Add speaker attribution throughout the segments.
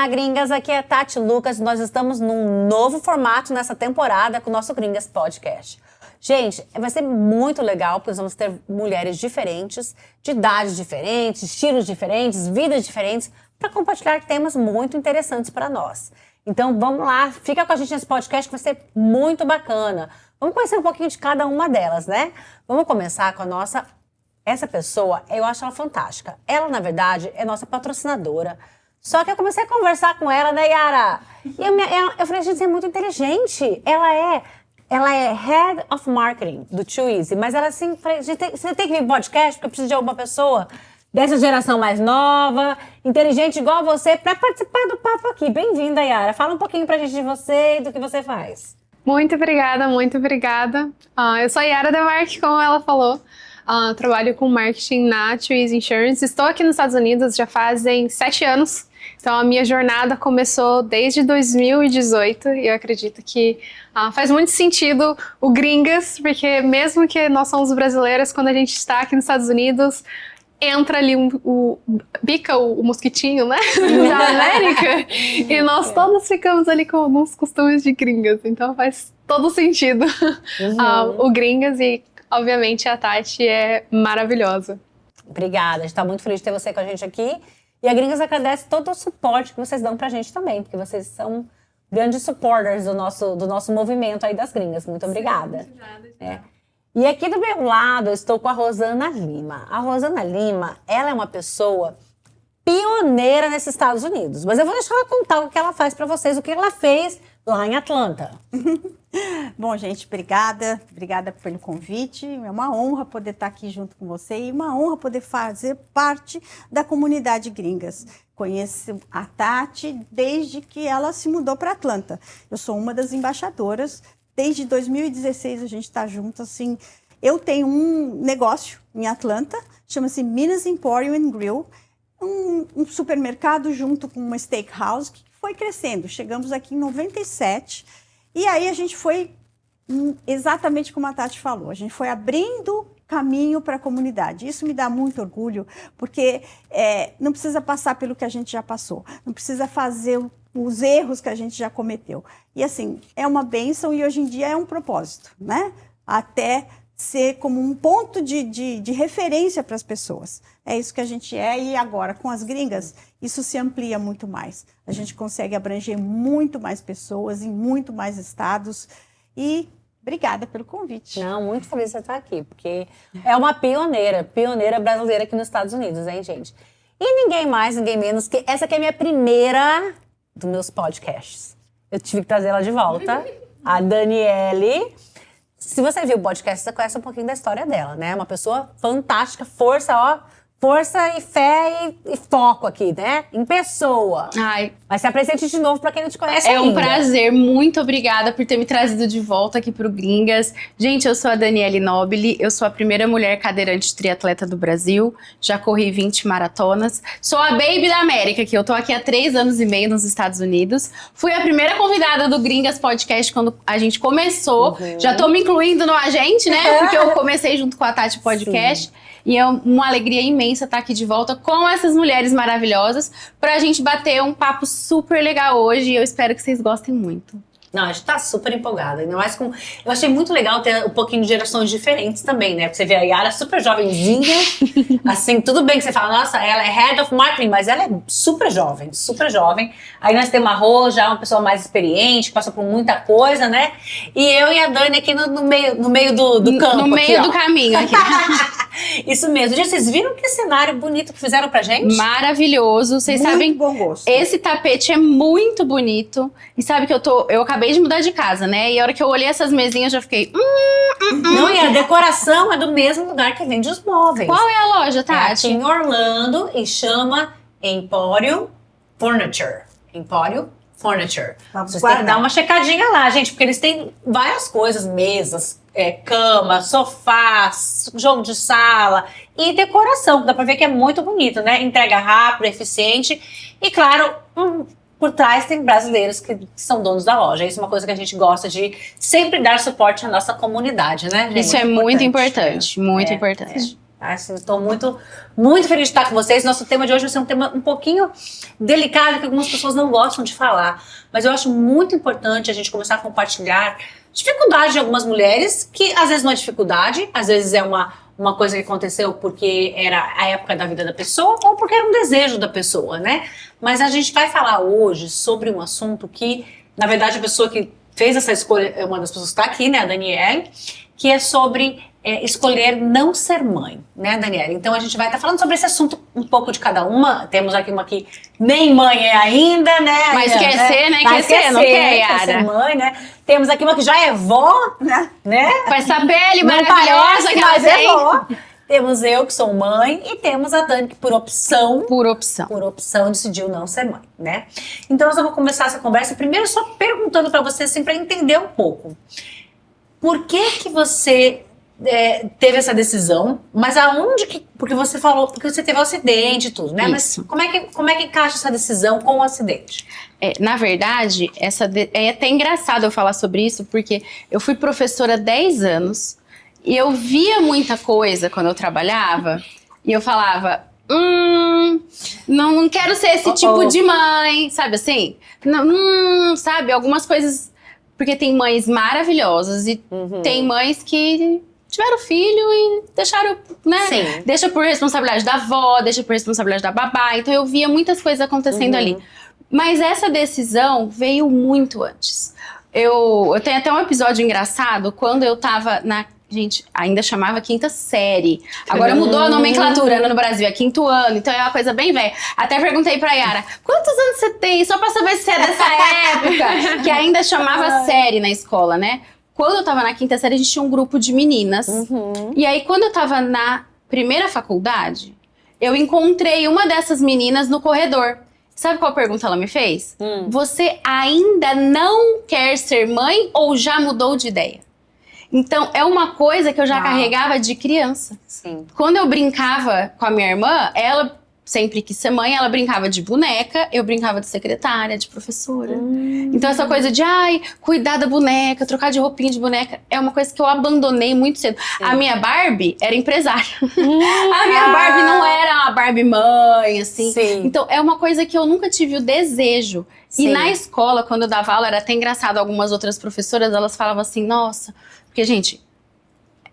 Speaker 1: Olá, gringas! Aqui é a Tati Lucas. Nós estamos num novo formato nessa temporada com o nosso Gringas Podcast. Gente, vai ser muito legal, porque nós vamos ter mulheres diferentes, de idades diferentes, estilos diferentes, vidas diferentes, para compartilhar temas muito interessantes para nós. Então, vamos lá, fica com a gente nesse podcast que vai ser muito bacana. Vamos conhecer um pouquinho de cada uma delas, né? Vamos começar com a nossa... Essa pessoa, eu acho ela fantástica. Ela, na verdade, é nossa patrocinadora. Só que eu comecei a conversar com ela, né, Yara? E eu falei, gente, você é muito inteligente. Ela é Head of Marketing do Too Easy. Mas ela assim, falei, gente, você tem que vir podcast porque eu preciso de alguma pessoa dessa geração mais nova, inteligente igual você, para participar do papo aqui. Bem-vinda, Yara. Fala um pouquinho pra gente de você e do que você faz.
Speaker 2: Muito obrigada, muito obrigada. Eu sou a Yara Demarque, como ela falou. Trabalho com marketing na Too Easy Insurance. Estou aqui nos Estados Unidos já fazem 7 anos. Então, a minha jornada começou desde 2018 e eu acredito que faz muito sentido o Gringas, porque mesmo que nós somos brasileiras, quando a gente está aqui nos Estados Unidos, entra ali bica o mosquitinho, né, da América, e nós todos ficamos ali com alguns costumes de gringas, então faz todo sentido o Gringas e, obviamente, a Tati é maravilhosa.
Speaker 1: Obrigada, a gente está muito feliz de ter você com a gente aqui. E a Gringas agradece todo o suporte que vocês dão pra gente também, porque vocês são grandes supporters do nosso movimento aí das Gringas. Muito obrigada.
Speaker 2: Sim, muito nada.
Speaker 1: E aqui do meu lado eu estou com a Rosana Lima. A Rosana Lima, ela é uma pessoa pioneira nesses Estados Unidos. Mas eu vou deixar ela contar o que ela faz pra vocês, o que ela fez lá em Atlanta.
Speaker 3: Bom, gente, obrigada pelo convite. É uma honra poder estar aqui junto com você e uma honra poder fazer parte da comunidade Gringas. Conheço a Tati desde que ela se mudou para Atlanta. Eu sou uma das embaixadoras. Desde 2016 a gente está junto, assim. Eu tenho um negócio em Atlanta, chama-se Minas Emporium and Grill, um supermercado junto com uma steakhouse que foi crescendo. Chegamos aqui em 97 e aí a gente foi exatamente como a Tati falou. A gente foi abrindo caminho para a comunidade. Isso me dá muito orgulho, porque não precisa passar pelo que a gente já passou. Não precisa fazer os erros que a gente já cometeu. E assim, é uma bênção e hoje em dia é um propósito, né? Até ser como um ponto de referência para as pessoas. É isso que a gente é e agora, com as Gringas, isso se amplia muito mais. A gente consegue abranger muito mais pessoas em muito mais estados e obrigada pelo convite.
Speaker 1: Não, muito feliz de você estar aqui, porque é uma pioneira brasileira aqui nos Estados Unidos, hein, gente? E ninguém mais, ninguém menos que essa aqui é a minha primeira dos meus podcasts. Eu tive que trazer ela de volta, a Daniele. Se você viu o podcast, você conhece um pouquinho da história dela, né? Uma pessoa fantástica, força e fé e foco aqui, né? Em pessoa.
Speaker 2: Ai.
Speaker 1: Mas se apresente de novo pra quem não te conhece ainda.
Speaker 4: É um prazer, muito obrigada por ter me trazido de volta aqui pro Gringas. Gente, eu sou a Daniele Nobili, eu sou a primeira mulher cadeirante triatleta do Brasil, já corri 20 maratonas. Sou a Baby da América, que eu tô aqui há 3 anos e meio nos Estados Unidos. Fui a primeira convidada do Gringas Podcast quando a gente começou. Já tô me incluindo no agente, né? Porque eu comecei junto com a Tati Podcast. Sim. E é uma alegria imensa estar aqui de volta com essas mulheres maravilhosas pra gente bater um papo super legal hoje e eu espero que vocês gostem muito.
Speaker 1: Não, a gente tá super empolgada, ainda mais com... Eu achei muito legal ter um pouquinho de gerações diferentes também, né? Porque você vê a Yara super jovenzinha, assim, tudo bem que você fala, nossa, ela é Head of Marketing, mas ela é super jovem, super jovem. Aí nós temos a Rô, já uma pessoa mais experiente, que passa por muita coisa, né? E eu e a Dani aqui no meio do campo.
Speaker 4: No meio
Speaker 1: aqui,
Speaker 4: do caminho aqui.
Speaker 1: Isso mesmo. Gente, vocês viram que cenário bonito que fizeram pra gente?
Speaker 4: Maravilhoso. Vocês sabem,
Speaker 3: bom gosto.
Speaker 4: Esse tapete é muito bonito. E sabe que eu acabei de mudar de casa, né? E a hora que eu olhei essas mesinhas, eu já fiquei...
Speaker 1: Não, e a decoração é do mesmo lugar que vende os móveis.
Speaker 4: Qual é a loja,
Speaker 1: É
Speaker 4: Tati?
Speaker 1: aqui em Orlando e chama Emporium Furniture. Emporium Furniture. Vocês têm que dar uma checadinha lá, gente, porque eles têm várias coisas, mesas, cama, sofá, jogo de sala e decoração, dá pra ver que é muito bonito, né? Entrega rápido, eficiente e, claro, por trás tem brasileiros que são donos da loja. Isso é uma coisa que a gente gosta de sempre dar suporte à nossa comunidade, né, gente?
Speaker 4: Isso é muito importante, muito importante.
Speaker 1: Estou muito, muito feliz de estar com vocês. Nosso tema de hoje vai ser um tema um pouquinho delicado, que algumas pessoas não gostam de falar. Mas eu acho muito importante a gente começar a compartilhar dificuldade de algumas mulheres, que às vezes não é dificuldade, às vezes é uma coisa que aconteceu porque era a época da vida da pessoa ou porque era um desejo da pessoa, né? Mas a gente vai falar hoje sobre um assunto que, na verdade, a pessoa que fez essa escolha é uma das pessoas que está aqui, né, a Daniele, que é sobre escolher não ser mãe, né, Daniele? Então a gente vai estar falando sobre esse assunto um pouco de cada uma. Temos aqui uma que nem mãe é ainda, né?
Speaker 4: Mas
Speaker 1: ainda,
Speaker 4: quer ser, né? Quer ser, não quer, Yara?
Speaker 1: Quer ser mãe, né? Temos aqui uma que já é vó, né?
Speaker 4: Com essa pele
Speaker 1: Não
Speaker 4: maravilhosa
Speaker 1: parece,
Speaker 4: que ela
Speaker 1: mas é
Speaker 4: tem.
Speaker 1: vó. Temos eu, que sou mãe, e temos a Dani, que por opção, decidiu não ser mãe, né? Então nós vamos começar essa conversa primeiro só perguntando para você, assim, para entender um pouco. Por que você teve essa decisão? Mas aonde que... Porque você falou, porque você teve um acidente e tudo, né?
Speaker 4: Isso.
Speaker 1: Mas como é que encaixa essa decisão com o acidente?
Speaker 4: Na verdade, é até engraçado eu falar sobre isso, porque eu fui professora há 10 anos e eu via muita coisa quando eu trabalhava e eu falava, não quero ser esse tipo de mãe, sabe assim? Não, sabe, algumas coisas, porque tem mães maravilhosas e tem mães que tiveram filho e deixaram, né?
Speaker 1: Sim.
Speaker 4: Deixa por responsabilidade da avó, deixa por responsabilidade da babá, então eu via muitas coisas acontecendo ali. Mas essa decisão veio muito antes. Eu tenho até um episódio engraçado, quando eu tava gente, ainda chamava quinta série. Agora mudou a nomenclatura, né, no Brasil, é quinto ano, então é uma coisa bem velha. Até perguntei pra Yara, quantos anos você tem? Só pra saber se é dessa época, que ainda chamava série na escola, né? Quando eu tava na quinta série, a gente tinha um grupo de meninas. E aí, quando eu tava na primeira faculdade, eu encontrei uma dessas meninas no corredor. Sabe qual pergunta ela me fez? Você ainda não quer ser mãe ou já mudou de ideia? Então, é uma coisa que eu já carregava de criança.
Speaker 1: Sim.
Speaker 4: Quando eu brincava com a minha irmã, ela sempre quis ser mãe, ela brincava de boneca, eu brincava de secretária, de professora. Então, essa coisa de, cuidar da boneca, trocar de roupinha de boneca, é uma coisa que eu abandonei muito cedo. Sim. A minha Barbie era empresária. A minha Barbie não era uma Barbie mãe, assim.
Speaker 1: Sim.
Speaker 4: Então, é uma coisa que eu nunca tive o desejo. Sim. E na escola, quando eu dava aula, era até engraçado, algumas outras professoras, elas falavam assim, nossa... Porque, gente,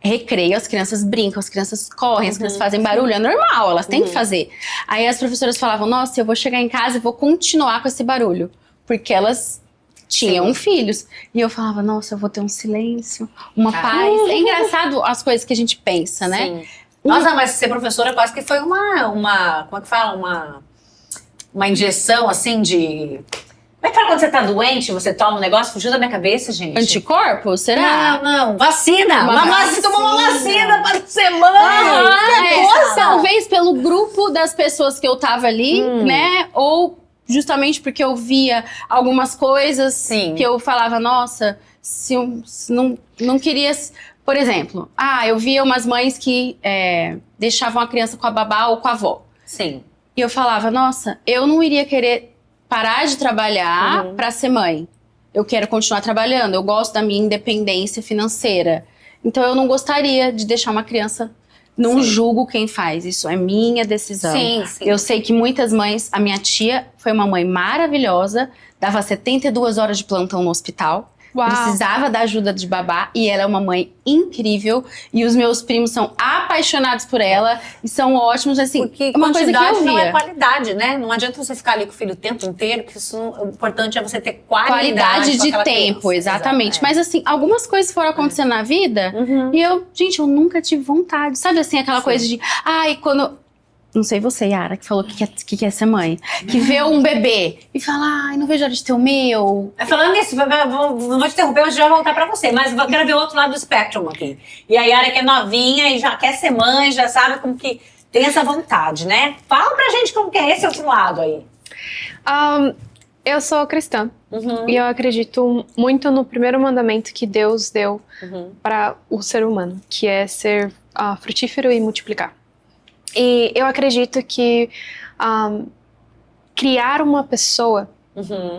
Speaker 4: recreio, as crianças brincam, as crianças correm, as crianças fazem barulho, é normal, elas têm que fazer. Aí as professoras falavam, nossa, eu vou chegar em casa e vou continuar com esse barulho. Porque elas tinham filhos. E eu falava, nossa, eu vou ter um silêncio, uma paz. É engraçado as coisas que a gente pensa, né?
Speaker 1: Sim. Nossa, mas ser professora quase que foi uma como é que fala? Uma injeção, assim, de... Como é que fala quando você tá doente, você toma um negócio? Fugiu da minha cabeça, gente.
Speaker 4: Anticorpo? Será?
Speaker 1: Não. Vacina. Você tomou uma vacina para ser mãe.
Speaker 4: Talvez pelo grupo das pessoas que eu tava ali, né? Ou justamente porque eu via algumas coisas que eu falava, nossa, se eu não queria... Por exemplo, eu via umas mães que deixavam a criança com a babá ou com a avó.
Speaker 1: Sim.
Speaker 4: E eu falava, nossa, eu não iria querer parar de trabalhar pra ser mãe. Eu quero continuar trabalhando, eu gosto da minha independência financeira. Então eu não gostaria de deixar uma criança... Não julgo quem faz, isso é minha decisão.
Speaker 1: Sim.
Speaker 4: Eu sei que muitas mães... A minha tia foi uma mãe maravilhosa, dava 72 horas de plantão no hospital.
Speaker 2: Uau.
Speaker 4: Precisava da ajuda de babá e ela é uma mãe incrível e os meus primos são apaixonados por ela e são ótimos, assim,
Speaker 1: porque
Speaker 4: uma coisa que eu via.
Speaker 1: não é qualidade, né? Não adianta você ficar ali com o filho o tempo inteiro, que o importante é você ter qualidade
Speaker 4: de tempo,
Speaker 1: criança.
Speaker 4: exatamente. Mas assim, algumas coisas foram acontecendo na vida e eu nunca tive vontade, sabe assim, aquela coisa de, quando... Não sei você, Yara, que falou que quer ser mãe. Que vê um bebê e fala, não vejo a hora de ter o meu.
Speaker 1: Falando nisso, não vou te interromper, mas já vou voltar pra você. Mas eu quero ver o outro lado do espectro aqui. E a Yara que é novinha e já quer ser mãe, já sabe como que tem essa vontade, né? Fala pra gente como que é esse outro lado aí.
Speaker 2: Eu sou cristã e eu acredito muito no primeiro mandamento que Deus deu para o ser humano, que é ser frutífero e multiplicar. E eu acredito que criar uma pessoa,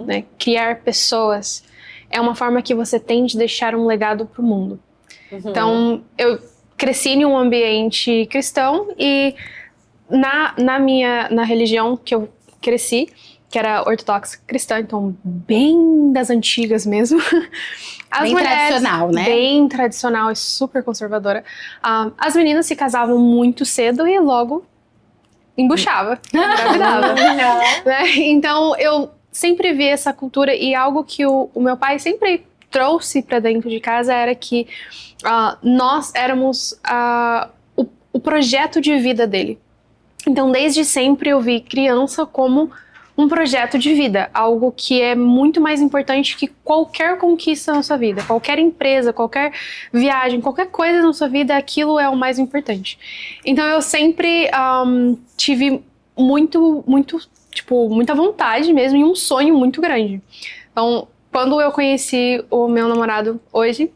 Speaker 2: né, criar pessoas, é uma forma que você tem de deixar um legado para o mundo. Então, cresci em um ambiente cristão e na religião que eu cresci, que era ortodoxa cristã, então bem das antigas mesmo.
Speaker 4: Bem tradicional, né?
Speaker 2: Bem tradicional e super conservadora. As meninas se casavam muito cedo e logo embuchava, engravidava. Né? Então eu sempre vi essa cultura e algo que o meu pai sempre trouxe para dentro de casa era que nós éramos o projeto de vida dele. Então, desde sempre eu vi criança como um projeto de vida, algo que é muito mais importante que qualquer conquista na sua vida, qualquer empresa, qualquer viagem, qualquer coisa na sua vida, aquilo é o mais importante. Então, eu sempre tive muita vontade mesmo e um sonho muito grande. Então, quando eu conheci o meu namorado hoje,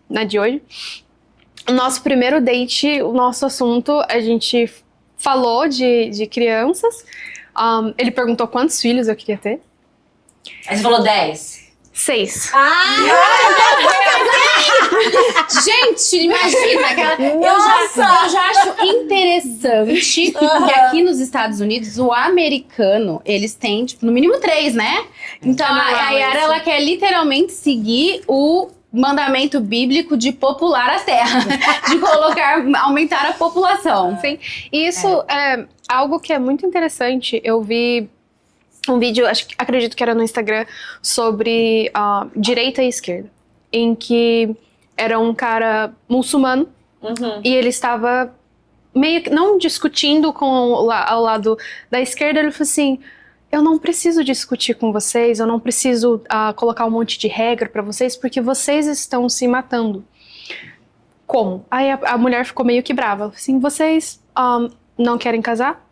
Speaker 2: o nosso primeiro date, o nosso assunto, a gente falou de crianças. Ele perguntou quantos filhos eu queria ter.
Speaker 1: Aí você falou 10.
Speaker 2: 6.
Speaker 4: Gente, imagina, eu já acho interessante que aqui nos Estados Unidos, o americano, eles têm, tipo, no mínimo 3, né? Então a Yara, ela quer literalmente seguir o mandamento bíblico de popular a terra, de aumentar a população.
Speaker 2: Sim, e isso é algo que é muito interessante. Eu vi um vídeo, acredito que era no Instagram, sobre direita e esquerda, em que era um cara muçulmano e ele estava meio que, não discutindo ao lado da esquerda, ele falou assim: eu não preciso discutir com vocês, eu não preciso colocar um monte de regra pra vocês, porque vocês estão se matando. Como? Aí a mulher ficou meio que brava. Assim, vocês não querem casar?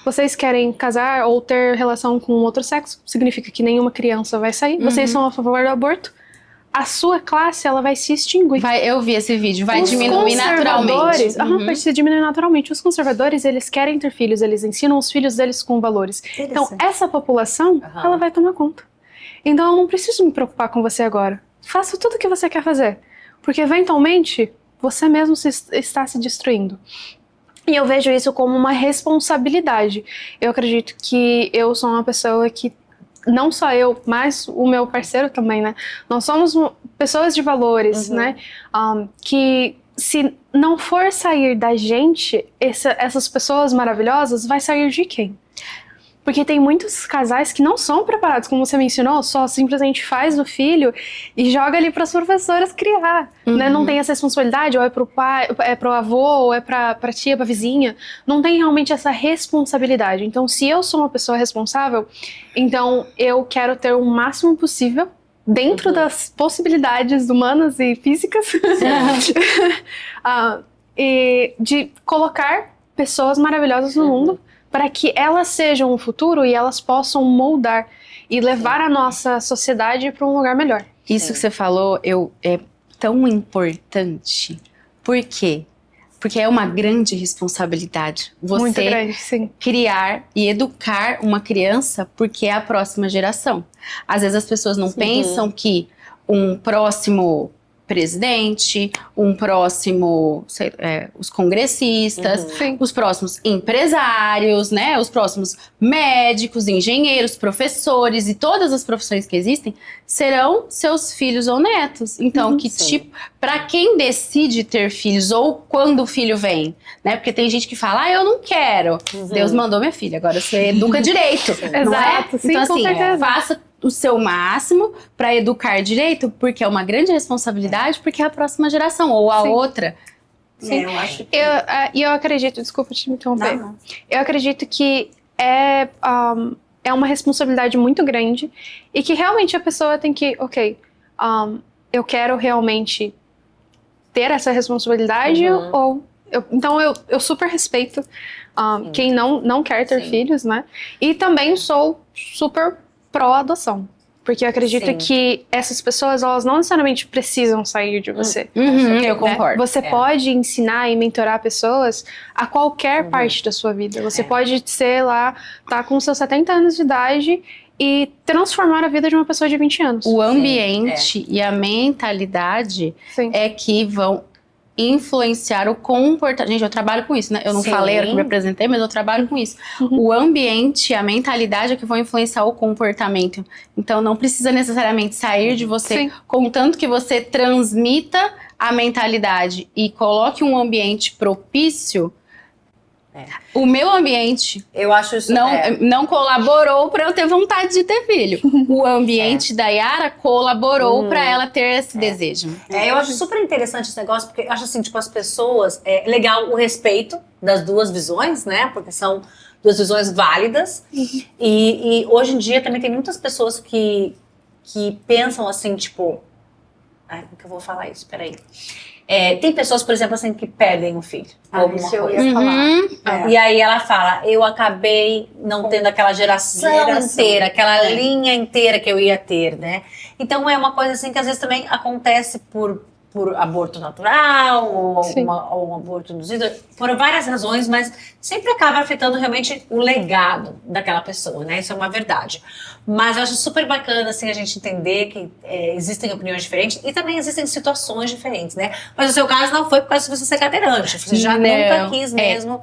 Speaker 2: Vocês querem casar ou ter relação com outro sexo? Significa que nenhuma criança vai sair? Vocês são a favor do aborto? A sua classe, ela vai se extinguir.
Speaker 4: Eu vi esse vídeo, vai
Speaker 2: Os
Speaker 4: diminuir naturalmente.
Speaker 2: Vai se diminuir naturalmente. Os conservadores, eles querem ter filhos, eles ensinam os filhos deles com valores. Então, essa população, ela vai tomar conta. Então, eu não preciso me preocupar com você agora. Faça tudo o que você quer fazer. Porque, eventualmente, você mesmo está se destruindo. E eu vejo isso como uma responsabilidade. Eu acredito que eu sou uma pessoa que, não só eu, mas o meu parceiro também, né? Nós somos pessoas de valores, né? Que se não for sair da gente, essas pessoas maravilhosas, vai sair de quem? Porque tem muitos casais que não são preparados, como você mencionou, só simplesmente faz o filho e joga ali para as professoras criar, né? Não tem essa responsabilidade, ou é pro pai, é pro avô, ou é pra tia, pra vizinha. Não tem realmente essa responsabilidade. Então, se eu sou uma pessoa responsável, então eu quero ter o máximo possível, dentro das possibilidades humanas e físicas, e de colocar pessoas maravilhosas no mundo, para que elas sejam o futuro e elas possam moldar e levar a nossa sociedade para um lugar melhor.
Speaker 4: Isso que você falou é tão importante. Por quê? Porque é uma grande responsabilidade você
Speaker 2: muito grande, sim.
Speaker 4: criar e educar uma criança, porque é a próxima geração. Às vezes as pessoas não pensam que um próximo presidente, um próximo, os congressistas, os próximos empresários, né, os próximos médicos, engenheiros, professores e todas as profissões que existem serão seus filhos ou netos. Então, para quem decide ter filhos ou quando o filho vem, né, porque tem gente que fala, eu não quero, Deus mandou minha filha, agora você educa direito.
Speaker 2: Exato, sim,
Speaker 4: então, assim,
Speaker 2: com certeza.
Speaker 4: faça o seu máximo para educar direito, porque é uma grande responsabilidade, porque é a próxima geração, ou a outra.
Speaker 3: Sim. Eu acho que...
Speaker 2: eu acredito, desculpa te interromper.
Speaker 3: Não.
Speaker 2: Eu acredito que é uma responsabilidade muito grande e que realmente a pessoa tem que, eu quero realmente ter essa responsabilidade ou... Então eu super respeito quem não quer ter filhos, né? E também sou super pró-adoção. Porque eu acredito que essas pessoas, elas não necessariamente precisam sair de você.
Speaker 4: Eu concordo.
Speaker 2: Você pode ensinar e mentorar pessoas a qualquer parte da sua vida. Você pode ser lá, tá com seus 70 anos de idade e transformar a vida de uma pessoa de 20 anos.
Speaker 4: O ambiente e a mentalidade é que vão influenciar o comportamento. Gente, eu trabalho com isso, né? Eu não
Speaker 1: Sim.
Speaker 4: falei, era que eu me apresentei, mas eu trabalho com isso. O ambiente, a mentalidade é que vão influenciar o comportamento. Então, não precisa necessariamente sair de você,
Speaker 2: Sim.
Speaker 4: contanto que você transmita a mentalidade e coloque um ambiente propício. O meu ambiente
Speaker 1: Eu acho isso...
Speaker 4: não colaborou para eu ter vontade de ter filho. O ambiente da Yara colaborou para ela ter esse desejo.
Speaker 1: Eu acho super interessante esse negócio, porque eu acho assim, tipo, as pessoas... É legal o respeito das duas visões, né? Porque são duas visões válidas. E hoje em dia também tem muitas pessoas que pensam assim, tipo... Ai, como que eu vou falar isso? Peraí. Tem pessoas, por exemplo, assim, que perdem um filho. Alguma
Speaker 3: Isso eu
Speaker 1: coisa.
Speaker 3: ia falar.
Speaker 1: E aí ela fala, eu acabei não tendo aquela geração inteira, aquela linha inteira que eu ia ter, né? Então é uma coisa assim que às vezes também acontece por aborto natural ou um aborto induzido, por várias razões, mas sempre acaba afetando realmente o legado daquela pessoa, né? Isso é uma verdade. Mas eu acho super bacana assim, a gente entender que existem opiniões diferentes e também existem situações diferentes, né? Mas o seu caso não foi por causa de você ser cadeirante, você já nunca quis mesmo,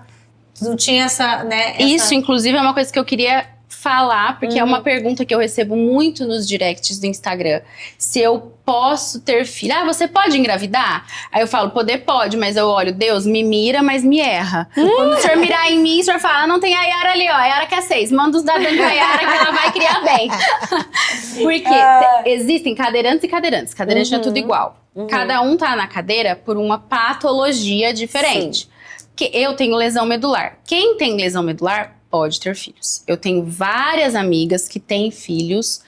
Speaker 1: não tinha essa, né?
Speaker 4: Isso, inclusive, é uma coisa que eu queria falar, porque é uma pergunta que eu recebo muito nos directs do Instagram. Se eu posso ter filho. Ah, você pode engravidar? Aí eu falo, poder pode, mas eu olho, Deus, me mira, mas me erra. Quando o senhor mirar em mim, o senhor fala, não tem a Yara ali, ó, a Yara quer 6. Manda os dados pra Yara que ela vai criar bem. Porque existem cadeirantes e cadeirantes. Cadeirante é tudo igual. Cada um tá na cadeira por uma patologia diferente. Que eu tenho lesão medular. Quem tem lesão medular pode ter filhos. Eu tenho várias amigas que têm filhos,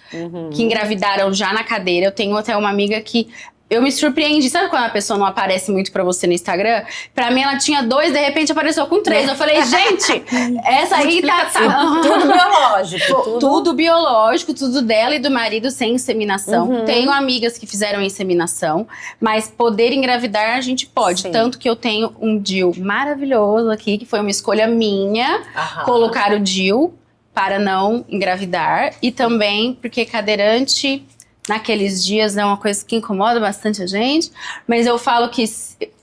Speaker 4: que engravidaram já na cadeira. Eu tenho até uma amiga que eu me surpreendi. Sabe quando a pessoa não aparece muito pra você no Instagram? Pra mim, ela tinha 2, de repente apareceu com 3. Eu falei, gente, essa aí tá
Speaker 1: tudo biológico.
Speaker 4: Tudo biológico, tudo dela e do marido sem inseminação. Tenho amigas que fizeram inseminação, mas poder engravidar a gente pode.
Speaker 1: Sim.
Speaker 4: Tanto que eu tenho um DIU maravilhoso aqui, que foi uma escolha minha, colocar o DIU para não engravidar. E também porque cadeirante... Naqueles dias é uma coisa que incomoda bastante a gente, mas eu falo que,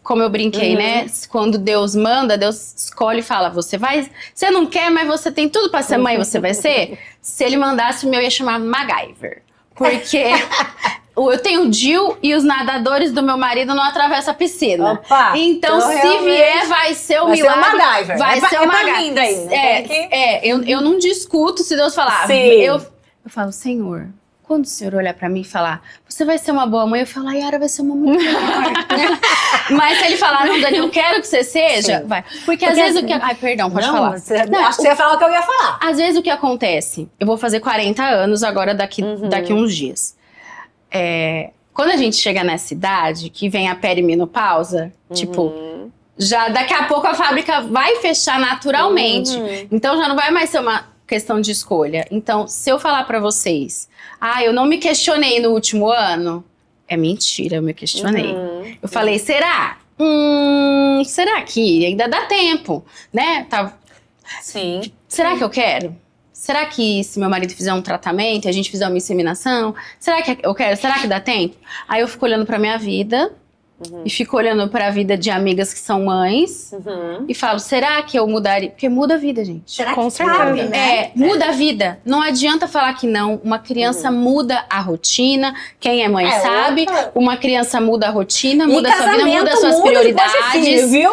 Speaker 4: como eu brinquei, né? Quando Deus manda, Deus escolhe e fala, você não quer, mas você tem tudo pra ser mãe, você vai ser? Se ele mandasse, o meu ia chamar MacGyver. Porque eu tenho o DIU e os nadadores do meu marido não atravessam a piscina.
Speaker 1: Opa,
Speaker 4: então se vier, vai ser o milagre.
Speaker 1: Ser o MacGyver.
Speaker 4: Vai ser o MacGyver. Eu não discuto se Deus falar. Eu falo, Senhor... Quando o senhor olhar pra mim e falar, você vai ser uma boa mãe, eu falo, a Yara vai ser uma mãe melhor. Mas se ele falar, não, Dani, eu quero que você seja, vai. Porque às vezes o que... Ai, perdão, pode falar.
Speaker 1: Acho que você ia falar o que eu ia falar.
Speaker 4: Às vezes o que acontece, eu vou fazer 40 anos agora daqui uns dias. Quando a gente chega nessa idade, que vem a perimenopausa, tipo... Já daqui a pouco a fábrica vai fechar naturalmente. Então já não vai mais ser uma questão de escolha. Então, se eu falar pra vocês, eu não me questionei no último ano, é mentira, eu me questionei. Eu falei, será? Será que ainda dá tempo, né?
Speaker 1: Sim.
Speaker 4: Será que eu quero? Será que se meu marido fizer um tratamento e a gente fizer uma inseminação, será que eu quero? Será que dá tempo? Aí eu fico olhando pra minha vida, e fico olhando pra vida de amigas que são mães, e falo, será que eu mudaria? Porque muda a vida, gente.
Speaker 1: Será
Speaker 2: Com
Speaker 1: que
Speaker 2: certeza.
Speaker 1: cabe, né?
Speaker 4: Muda a vida. Não adianta falar que não. Uma criança muda a rotina. Quem é mãe sabe. Uma criança muda a rotina, muda a sua vida, muda as suas prioridades.
Speaker 1: Filho, viu?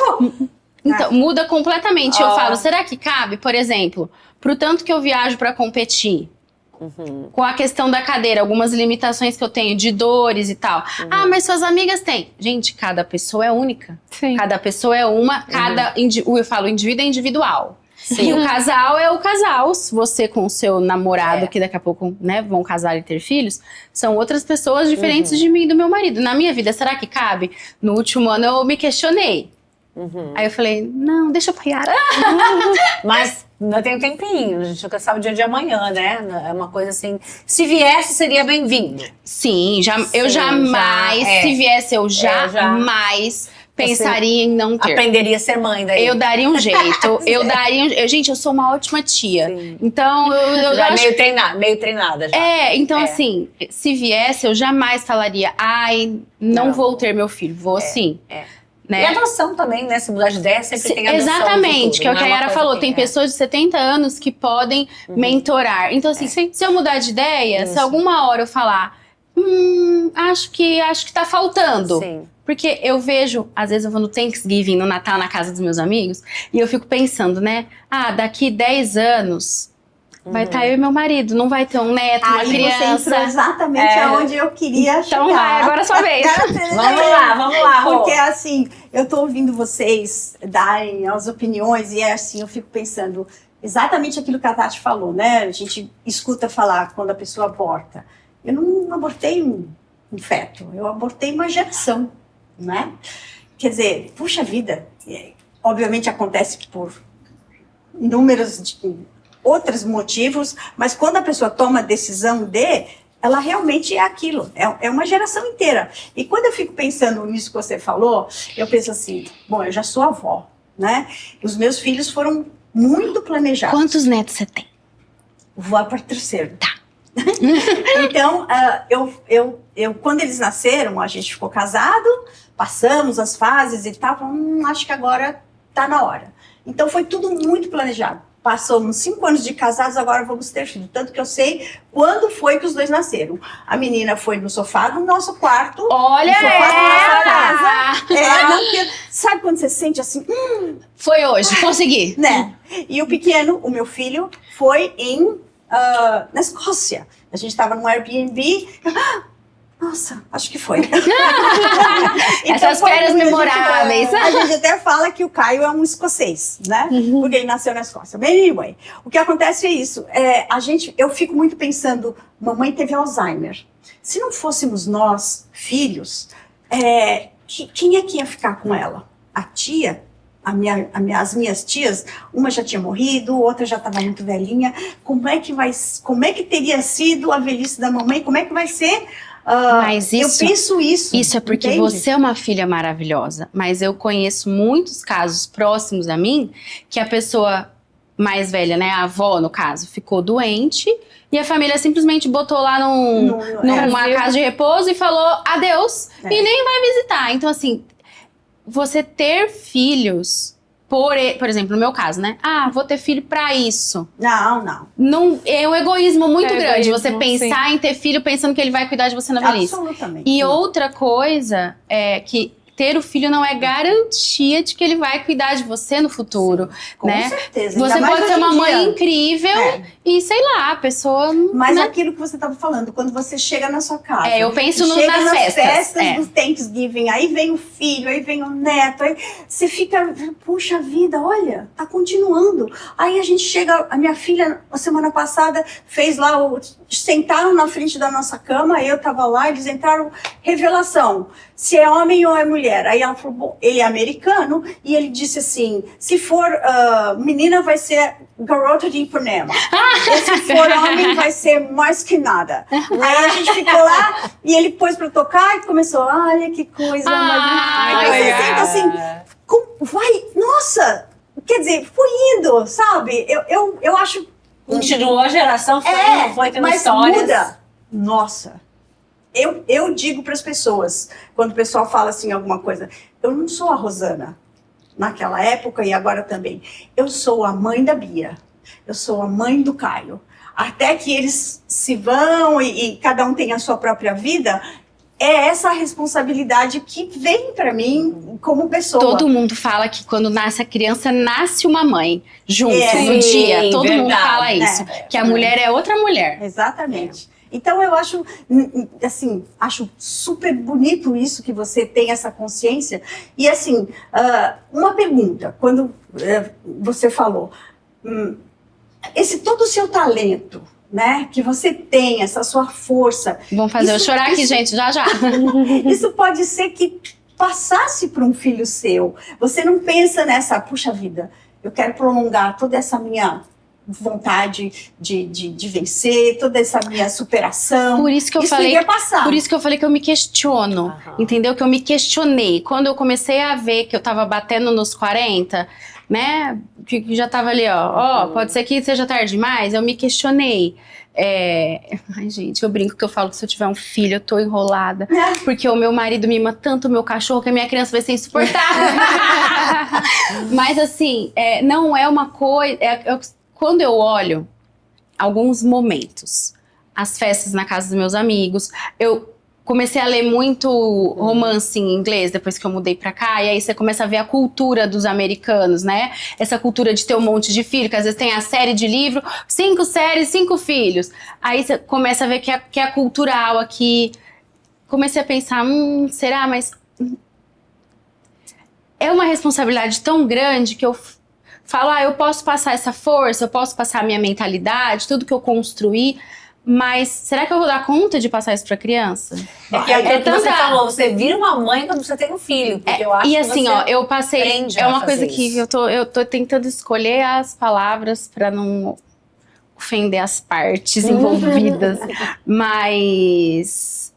Speaker 4: Então, muda completamente. Eu falo, será que cabe, por exemplo, pro tanto que eu viajo pra competir? Com a questão da cadeira, algumas limitações que eu tenho de dores e tal. Mas suas amigas têm. Gente, cada pessoa é única.
Speaker 2: Sim.
Speaker 4: Cada pessoa é uma, eu falo, o indivíduo é individual. E o casal é o casal. Você com o seu namorado, que daqui a pouco, né, vão casar e ter filhos, são outras pessoas diferentes de mim e do meu marido. Na minha vida, será que cabe? No último ano eu me questionei. Aí eu falei, não, deixa pra Yara.
Speaker 1: Mas ainda tem um tempinho, a gente nunca sabe o dia de amanhã, né? É uma coisa assim, se viesse, seria bem-vindo.
Speaker 4: Sim, eu jamais, se viesse, eu jamais pensaria em não ter.
Speaker 1: Aprenderia a ser mãe daí.
Speaker 4: Eu daria um jeito, gente, eu sou uma ótima tia.
Speaker 1: Sim.
Speaker 4: Então, eu
Speaker 1: já
Speaker 4: acho...
Speaker 1: meio treinada já.
Speaker 4: Então assim, se viesse, eu jamais falaria, não vou ter meu filho, vou sim. né?
Speaker 1: E a adoção também, né? Se mudar de ideia, sempre tem adoção.
Speaker 4: Exatamente,
Speaker 1: no futuro,
Speaker 4: que é o
Speaker 1: não
Speaker 4: que a
Speaker 1: uma
Speaker 4: Yara
Speaker 1: coisa
Speaker 4: falou.
Speaker 1: que-
Speaker 4: Tem pessoas de 70 anos que podem mentorar. Então, assim, se eu mudar de ideia, se
Speaker 1: Isso.
Speaker 4: alguma hora eu falar, acho que tá faltando.
Speaker 1: Sim.
Speaker 4: Porque eu vejo, às vezes eu vou no Thanksgiving, no Natal, na casa dos meus amigos, e eu fico pensando, né? Daqui 10 anos vai estar eu e meu marido, não vai ter um neto, uma
Speaker 3: Aí você
Speaker 4: criança.
Speaker 3: entrou exatamente aonde eu queria chegar.
Speaker 4: Então vai, agora é sua vez.
Speaker 1: Vamos lá, Rô.
Speaker 3: Porque assim, eu tô ouvindo vocês darem as opiniões e assim, eu fico pensando exatamente aquilo que a Tati falou, né? A gente escuta falar quando a pessoa aborta. Eu não abortei um feto, eu abortei uma geração, né? Quer dizer, puxa vida, obviamente acontece por inúmeros outros motivos, mas quando a pessoa toma a decisão ela realmente é aquilo, é uma geração inteira. E quando eu fico pensando nisso que você falou, eu penso assim, bom, eu já sou avó, né? Os meus filhos foram muito planejados.
Speaker 4: Quantos netos você tem?
Speaker 3: Vou para o terceiro. Tá. Então, eu quando eles nasceram, a gente ficou casado, passamos as fases e tal, acho que agora tá na hora. Então, foi tudo muito planejado. Passamos 5 anos de casados, agora vamos ter filho. Tanto que eu sei quando foi que os dois nasceram. A menina foi no sofá do nosso quarto.
Speaker 4: Olha
Speaker 3: no sofá da nossa
Speaker 4: ela!
Speaker 3: casa. Não, porque, sabe quando você sente assim,
Speaker 4: Foi hoje, consegui.
Speaker 3: né? E o pequeno, o meu filho, foi na Escócia. A gente estava num Airbnb. Nossa, acho que foi.
Speaker 4: Essas
Speaker 3: foi
Speaker 4: férias
Speaker 3: muito,
Speaker 4: memoráveis.
Speaker 3: A gente até fala que o Caio é um escocês, né? Porque ele nasceu na Escócia. But anyway, o que acontece é isso. Eu fico muito pensando, mamãe teve Alzheimer. Se não fôssemos nós, filhos, quem é que ia ficar com ela? A tia? As minhas tias, uma já tinha morrido, outra já estava muito velhinha. Como é que teria sido a velhice da mamãe? Como é que vai ser?
Speaker 4: Mas
Speaker 3: eu penso isso.
Speaker 4: Isso é porque
Speaker 3: entende?
Speaker 4: você é uma filha maravilhosa. Mas eu conheço muitos casos próximos a mim que a pessoa mais velha, né, a avó no caso, ficou doente e a família simplesmente botou lá numa casa de repouso e falou adeus e nem vai visitar. Então, assim, você ter filhos, por exemplo, no meu caso, né? Vou ter filho pra isso.
Speaker 3: Não.
Speaker 4: É um egoísmo muito grande
Speaker 2: egoísmo,
Speaker 4: você pensar em ter filho pensando que ele vai cuidar de você na velhice.
Speaker 3: Absolutamente.
Speaker 4: E outra coisa é que ter o filho não é garantia de que ele vai cuidar de você no futuro,
Speaker 3: Com
Speaker 4: né?
Speaker 3: certeza.
Speaker 4: Você
Speaker 3: Ainda mais
Speaker 4: pode ser
Speaker 3: hoje em
Speaker 4: uma mãe
Speaker 3: dia.
Speaker 4: incrível e, sei lá, a pessoa...
Speaker 3: Mas
Speaker 4: né?
Speaker 3: aquilo que você estava falando, quando você chega na sua casa.
Speaker 4: Eu penso
Speaker 3: chega
Speaker 4: nas festas.
Speaker 3: do Thanksgiving, aí vem o filho, aí vem o neto, aí você fica, puxa vida, olha, tá continuando. Aí a gente chega, a minha filha, a semana passada, fez lá, sentaram na frente da nossa cama, eu tava lá, eles entraram, revelação, se é homem ou é mulher. Aí ela falou, bom, ele é americano, e ele disse assim, se for menina vai ser garota de Ipanema. E se for homem vai ser mais que nada. Aí a gente ficou lá, e ele pôs pra tocar e começou, olha que coisa. Aí você sente assim, nossa, quer dizer, foi indo, sabe? Eu acho...
Speaker 1: Continuou a geração, foi tendo
Speaker 3: mas
Speaker 1: histórias.
Speaker 3: muda. Nossa. Eu digo para as pessoas, quando o pessoal fala assim alguma coisa, eu não sou a Rosana, naquela época e agora também. Eu sou a mãe da Bia, eu sou a mãe do Caio. Até que eles se vão e cada um tem a sua própria vida, é essa responsabilidade que vem para mim como pessoa.
Speaker 4: Todo mundo fala que quando nasce a criança, nasce uma mãe junto no
Speaker 1: Sim,
Speaker 4: dia. Todo mundo
Speaker 1: verdade.
Speaker 4: fala isso. Que a mulher é outra mulher.
Speaker 3: Exatamente. Então eu acho, assim, acho super bonito isso que você tem essa consciência. E assim, uma pergunta, quando você falou, todo o seu talento, né, que você tem, essa sua força.
Speaker 4: Vamos fazer eu chorar aqui, gente, já.
Speaker 3: Isso pode ser que passasse para um filho seu. Você não pensa nessa, puxa vida, eu quero prolongar toda essa minha vontade de vencer, toda essa minha superação.
Speaker 4: Por isso que eu falei,
Speaker 3: iria passar.
Speaker 4: por isso que eu falei que eu me questiono, entendeu? Que eu me questionei. Quando eu comecei a ver que eu tava batendo nos 40, né? Que já tava ali, pode ser que seja tarde demais, eu me questionei. Ai, gente, eu brinco que eu falo que se eu tiver um filho, eu tô enrolada. Porque o meu marido mima tanto o meu cachorro que a minha criança vai ser insuportável. Mas assim, não é uma coisa... quando eu olho alguns momentos, as festas na casa dos meus amigos, eu comecei a ler muito romance em inglês depois que eu mudei pra cá, e aí você começa a ver a cultura dos americanos, né? Essa cultura de ter um monte de filho, que às vezes tem a série de livro, 5 séries, 5 filhos. Aí você começa a ver que é cultural aqui. Comecei a pensar, será? Mas é uma responsabilidade tão grande que eu falo, eu posso passar essa força, eu posso passar a minha mentalidade, tudo que eu construí, mas será que eu vou dar conta de passar isso pra criança?
Speaker 1: Você falou, você vira uma mãe quando você tem um filho. Porque eu acho
Speaker 4: e
Speaker 1: que
Speaker 4: assim,
Speaker 1: você
Speaker 4: eu passei. É uma coisa que eu tô tentando escolher as palavras pra não ofender as partes envolvidas. Mas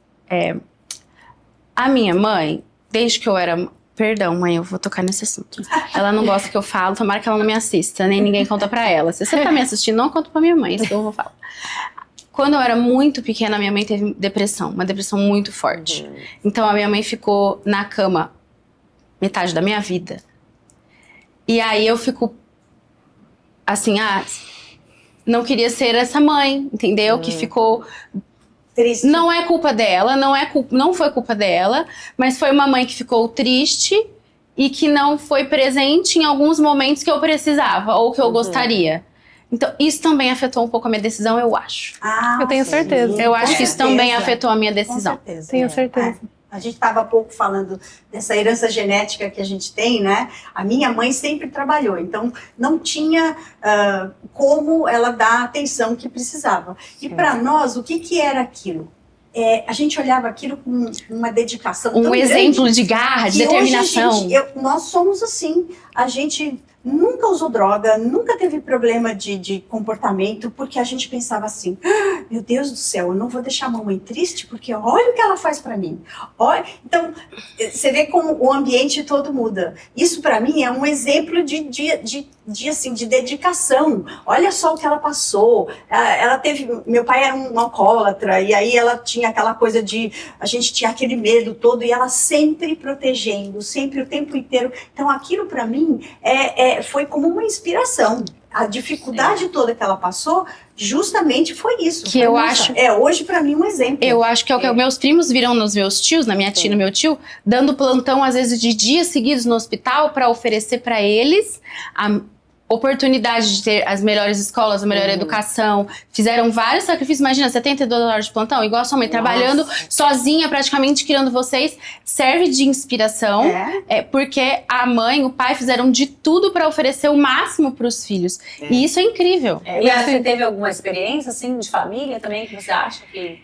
Speaker 4: a minha mãe, desde que eu era. Perdão, mãe, eu vou tocar nesse assunto. Ela não gosta que eu falo, tomara que ela não me assista, nem ninguém conta pra ela. Se você tá me assistindo, não conta pra minha mãe, isso que eu vou falar. Quando eu era muito pequena, minha mãe teve depressão, uma depressão muito forte. Então a minha mãe ficou na cama metade da minha vida. E aí eu fico assim, não queria ser essa mãe, entendeu? Que ficou
Speaker 3: Triste.
Speaker 4: Não é culpa dela, não foi culpa dela, mas foi uma mãe que ficou triste e que não foi presente em alguns momentos que eu precisava ou que eu gostaria. Então, isso também afetou um pouco a minha decisão, eu acho.
Speaker 2: Eu tenho certeza.
Speaker 4: Eu acho que isso também afetou a minha decisão.
Speaker 3: Com certeza.
Speaker 2: Tenho certeza.
Speaker 3: A gente estava há pouco falando dessa herança genética que a gente tem, né? A minha mãe sempre trabalhou, então não tinha como ela dar a atenção que precisava. E para nós, o que era aquilo? A gente olhava aquilo com uma dedicação tão
Speaker 4: exemplo
Speaker 3: grande,
Speaker 4: de garra, de
Speaker 3: que
Speaker 4: determinação.
Speaker 3: hoje nós somos assim, a gente nunca usou droga, nunca teve problema de comportamento, porque a gente pensava assim, meu Deus do céu, eu não vou deixar a mamãe triste, porque olha o que ela faz para mim. Olha. Então, você vê como o ambiente todo muda. Isso para mim é um exemplo de dedicação. Olha só o que ela passou. Ela teve, meu pai era um alcoólatra, e aí ela tinha aquela coisa a gente tinha aquele medo todo, e ela sempre protegendo, sempre o tempo inteiro. Então, aquilo para mim foi como uma inspiração. A dificuldade toda que ela passou, justamente foi isso.
Speaker 4: Que eu acho...
Speaker 3: hoje para mim um exemplo.
Speaker 4: Eu acho que é o que meus primos viram nos meus tios, na minha tia e no meu tio, dando plantão, às vezes, de dias seguidos no hospital para oferecer para eles a oportunidade de ter as melhores escolas, a melhor educação. Fizeram vários sacrifícios. Imagina, 72 horas de plantão, igual a sua mãe, trabalhando sozinha, praticamente criando vocês. Serve de inspiração, porque a mãe e o pai fizeram de tudo para oferecer o máximo para os filhos. E isso é incrível.
Speaker 1: E você teve alguma experiência, assim, de família também, que você acha que...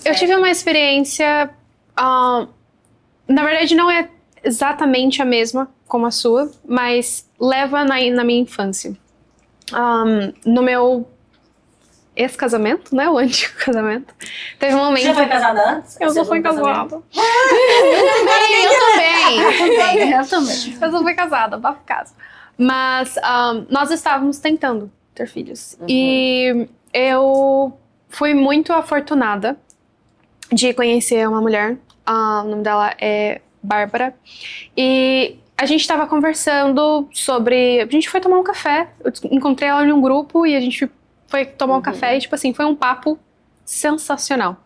Speaker 2: Eu tive uma experiência... na verdade, não é exatamente a mesma como a sua, mas leva na minha infância. No meu ex-casamento, né, o antigo casamento, teve um momento...
Speaker 1: Você já foi casada antes?
Speaker 2: Eu só fui casada.
Speaker 4: Eu também.
Speaker 2: Eu só fui casada, bafo casa. Mas nós estávamos tentando ter filhos. E eu fui muito afortunada de conhecer uma mulher. O nome dela é Bárbara. E a gente estava conversando sobre... A gente foi tomar um café. Eu encontrei ela em um grupo e a gente foi tomar um café. E, tipo assim, foi um papo sensacional.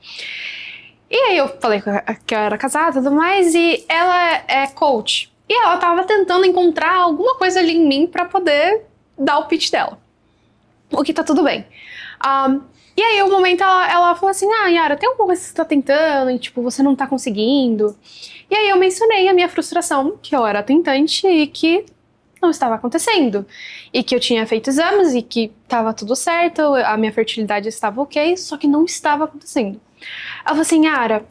Speaker 2: E aí eu falei que eu era casada e tudo mais. E ela é coach. E ela tava tentando encontrar alguma coisa ali em mim pra poder dar o pitch dela. O que tá tudo bem. E aí, um momento, ela falou assim, Yara, tem alguma coisa que você tá tentando e, tipo, você não tá conseguindo? E aí eu mencionei a minha frustração, que eu era tentante e que não estava acontecendo. E que eu tinha feito exames e que tava tudo certo, a minha fertilidade estava ok, só que não estava acontecendo. Ela falou assim, Yara,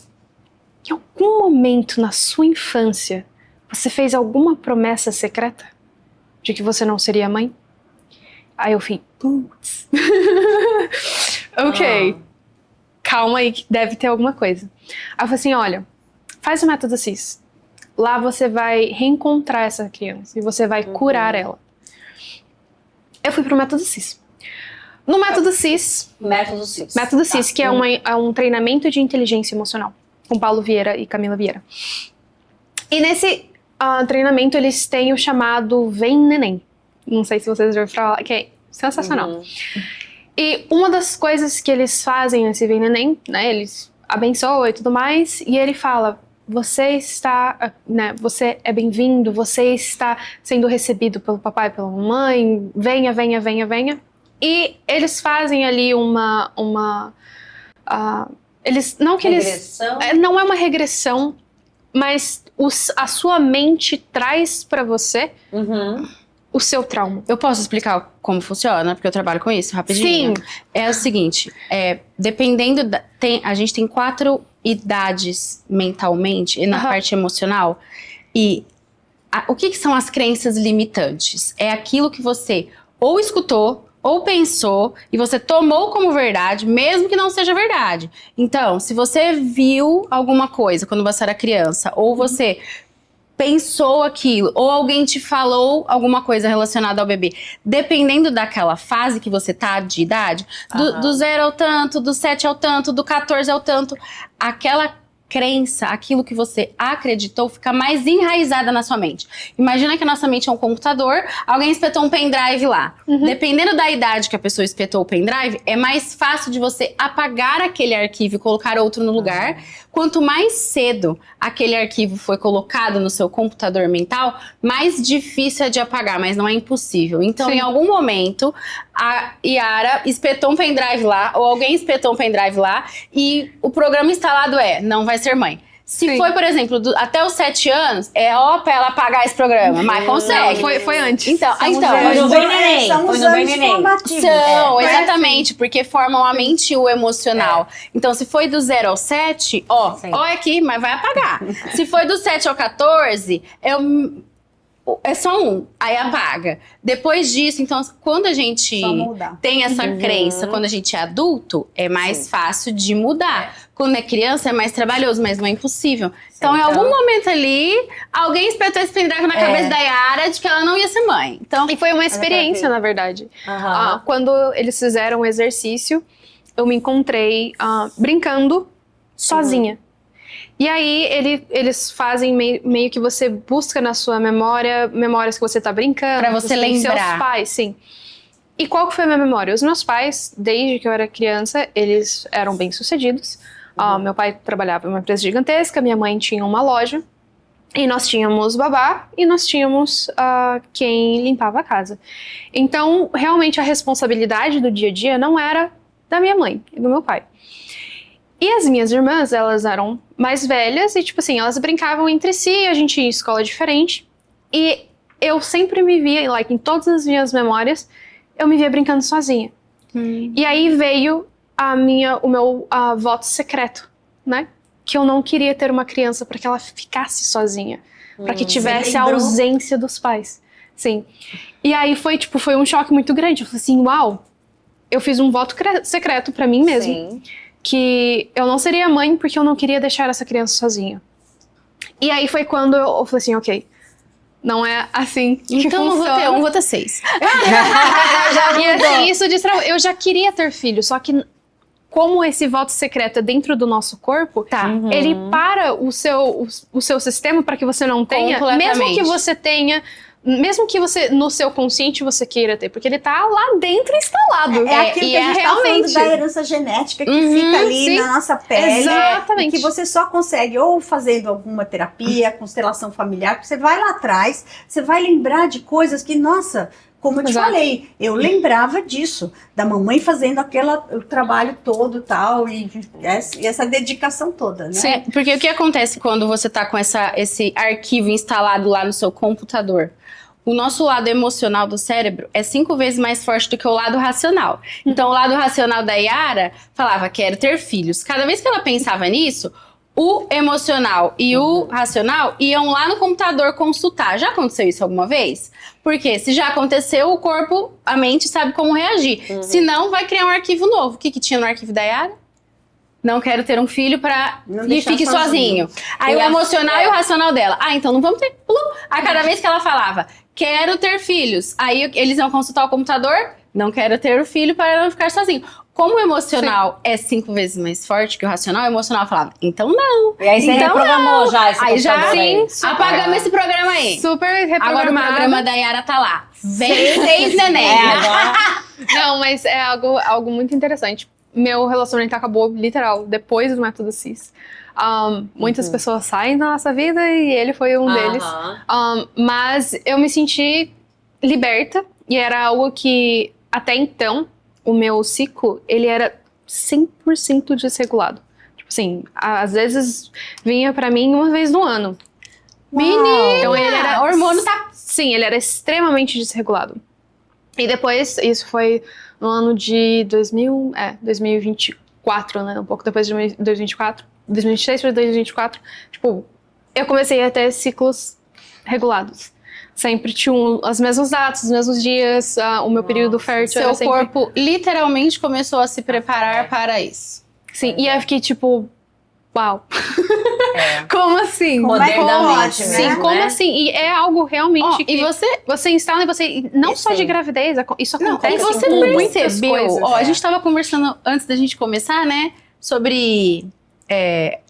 Speaker 2: em algum momento na sua infância, você fez alguma promessa secreta de que você não seria mãe? Aí eu falei, putz. Ok, calma aí, que deve ter alguma coisa. Aí eu falei assim, olha, faz o método CIS. Lá você vai reencontrar essa criança e você vai curar ela. Eu fui pro método CIS. No método CIS.
Speaker 1: Método CIS.
Speaker 2: Método CIS, que é um treinamento de inteligência emocional, com Paulo Vieira e Camila Vieira. E nesse treinamento eles têm o chamado Vem Neném. Não sei se vocês já ouviram falar, que é sensacional. E uma das coisas que eles fazem nesse Vem Neném, né, eles abençoam e tudo mais, e ele fala, você está, né, você é bem-vindo, você está sendo recebido pelo papai, pela mamãe, venha, venha, venha, venha. E eles fazem ali eles não que
Speaker 1: Regressão?
Speaker 2: não é uma regressão, mas a sua mente traz pra você o seu trauma.
Speaker 4: Eu posso explicar como funciona? Porque eu trabalho com isso, rapidinho.
Speaker 2: Sim.
Speaker 4: É o seguinte, dependendo a gente tem 4 idades mentalmente e na parte emocional. E o que são as crenças limitantes? É aquilo que você ou escutou, ou pensou, e você tomou como verdade, mesmo que não seja verdade. Então, se você viu alguma coisa quando você era criança, ou você pensou aquilo, ou alguém te falou alguma coisa relacionada ao bebê, dependendo daquela fase que você tá de idade, do 0 ao tanto, do 7 ao tanto, do 14 ao tanto, aquela crença, aquilo que você acreditou, fica mais enraizada na sua mente. Imagina que a nossa mente é um computador, alguém espetou um pendrive lá. Dependendo da idade que a pessoa espetou o pendrive, é mais fácil de você apagar aquele arquivo e colocar outro no lugar. Quanto mais cedo aquele arquivo foi colocado no seu computador mental, mais difícil é de apagar, mas não é impossível. Então, em algum momento, a Yara espetou um pendrive lá, ou alguém espetou um pendrive lá, e o programa instalado não vai ser mãe. Se foi, por exemplo, até os 7 anos, ó pra ela apagar esse programa, mas consegue.
Speaker 2: Não, foi antes.
Speaker 4: Então,
Speaker 1: Foi no Bem Neném.
Speaker 3: São
Speaker 1: Foi
Speaker 3: os
Speaker 1: no Bem
Speaker 3: anos
Speaker 1: Neném.
Speaker 3: formativos.
Speaker 4: São, exatamente, porque formam a mente e o emocional. Então, se foi do 0 ao 7,
Speaker 1: Sim.
Speaker 4: ó aqui, mas vai apagar. Se foi do 7 ao 14, é só um, aí apaga. Depois disso, então, quando a gente
Speaker 3: Só mudar.
Speaker 4: tem essa crença, quando a gente é adulto, é mais fácil de mudar. Quando é criança, é mais trabalhoso, mas não é impossível. Então, em algum momento ali, alguém espetou esse pendrive na cabeça da Yara de que ela não ia ser mãe. Então,
Speaker 2: E foi uma experiência, na verdade. Quando eles fizeram o exercício, eu me encontrei brincando sozinha. E aí, eles fazem meio que você busca na sua memória, memórias que você tá brincando.
Speaker 4: Pra você
Speaker 2: tem
Speaker 4: lembrar.
Speaker 2: Seus pais, sim. E qual que foi a minha memória? Os meus pais, desde que eu era criança, eles eram bem-sucedidos. Meu pai trabalhava em uma empresa gigantesca, minha mãe tinha uma loja. E nós tínhamos babá e nós tínhamos quem limpava a casa. Então, realmente, a responsabilidade do dia a dia não era da minha mãe e do meu pai. E as minhas irmãs, elas eram mais velhas e, tipo assim, elas brincavam entre si, a gente ia em escola diferente. E eu sempre me via, em todas as minhas memórias, eu me via brincando sozinha. E aí veio o meu voto secreto, né? Que eu não queria ter uma criança para que ela ficasse sozinha. Para que tivesse a ausência dos pais. Sim. E aí foi um choque muito grande. Eu falei assim, uau, eu fiz um voto secreto para mim mesma.
Speaker 1: Sim.
Speaker 2: Que eu não seria mãe porque eu não queria deixar essa criança sozinha. E aí foi quando eu falei assim, ok, não é assim que
Speaker 4: então não vou
Speaker 2: funciona.
Speaker 4: ter 1, vou ter 6.
Speaker 2: E assim, isso destrava. Eu já queria ter filho, só que como esse voto secreto é dentro do nosso corpo, ele para o seu sistema para que você não tenha, mesmo que você tenha, mesmo que você, no seu consciente, você queira ter, porque ele tá lá dentro instalado.
Speaker 3: É aquilo que a gente
Speaker 2: realmente
Speaker 3: tá falando da herança genética que fica ali na nossa pele.
Speaker 2: Exatamente.
Speaker 3: E que você só consegue ou fazendo alguma terapia, constelação familiar, porque você vai lá atrás, você vai lembrar de coisas que, nossa, como eu te falei, eu lembrava disso, da mamãe fazendo o trabalho todo tal, e essa dedicação toda, né?
Speaker 4: Sim, porque o que acontece quando você tá com esse arquivo instalado lá no seu computador? O nosso lado emocional do cérebro é 5 vezes mais forte do que o lado racional. Então, o lado racional da Yara falava, quero ter filhos. Cada vez que ela pensava nisso, o emocional e o racional iam lá no computador consultar. Já aconteceu isso alguma vez? Porque se já aconteceu, o corpo, a mente sabe como reagir. Se não, vai criar um arquivo novo. O que tinha no arquivo da Yara? Não quero ter um filho e fique sozinho. Aí o emocional e o racional dela. Então não vamos ter. Aí cada vez que ela falava, quero ter filhos. Aí eles iam consultar o computador, Não quero ter o filho para não ficar sozinho. Como o emocional é 5 vezes mais forte que o racional, o emocional falava, então não.
Speaker 1: E aí você
Speaker 4: então
Speaker 1: reprogramou já esse
Speaker 4: Aí já,
Speaker 1: computador aí.
Speaker 4: sim, apagamos esse programa aí.
Speaker 2: Super reprogramada.
Speaker 4: Agora o programa da Yara tá lá. Vem, neném.
Speaker 1: Agora...
Speaker 2: Não, mas é algo muito interessante. Meu relacionamento acabou, literal, depois do método CIS. Muitas pessoas saem da nossa vida e ele foi um deles. Mas eu me senti liberta e era algo que, até então, o meu ciclo, ele era 100% desregulado. Tipo assim, às vezes vinha pra mim uma vez no ano.
Speaker 4: Menina!
Speaker 2: Então ele era...
Speaker 4: O hormônio tá...
Speaker 2: Sim, ele era extremamente desregulado. E depois, isso foi no ano de 2024, né? Um pouco depois de 2024. 2023 para 2024. Tipo, eu comecei a ter ciclos regulados. Sempre tinha as mesmas datas, os mesmos dias, o meu período fértil.
Speaker 4: Seu
Speaker 2: era sempre...
Speaker 4: corpo literalmente começou a se preparar para isso.
Speaker 2: Sim, e eu fiquei tipo, uau.
Speaker 1: É.
Speaker 2: Como assim?
Speaker 1: Poder da mente
Speaker 2: Sim,
Speaker 1: mesmo,
Speaker 2: como
Speaker 1: né?
Speaker 2: assim? E é algo realmente que
Speaker 4: E você
Speaker 2: instala em você, e não só de gravidez, isso
Speaker 4: Não,
Speaker 2: acontece
Speaker 4: e você
Speaker 2: com muitas
Speaker 4: percebeu,
Speaker 2: coisas.
Speaker 4: a gente tava conversando antes da gente começar, né, sobre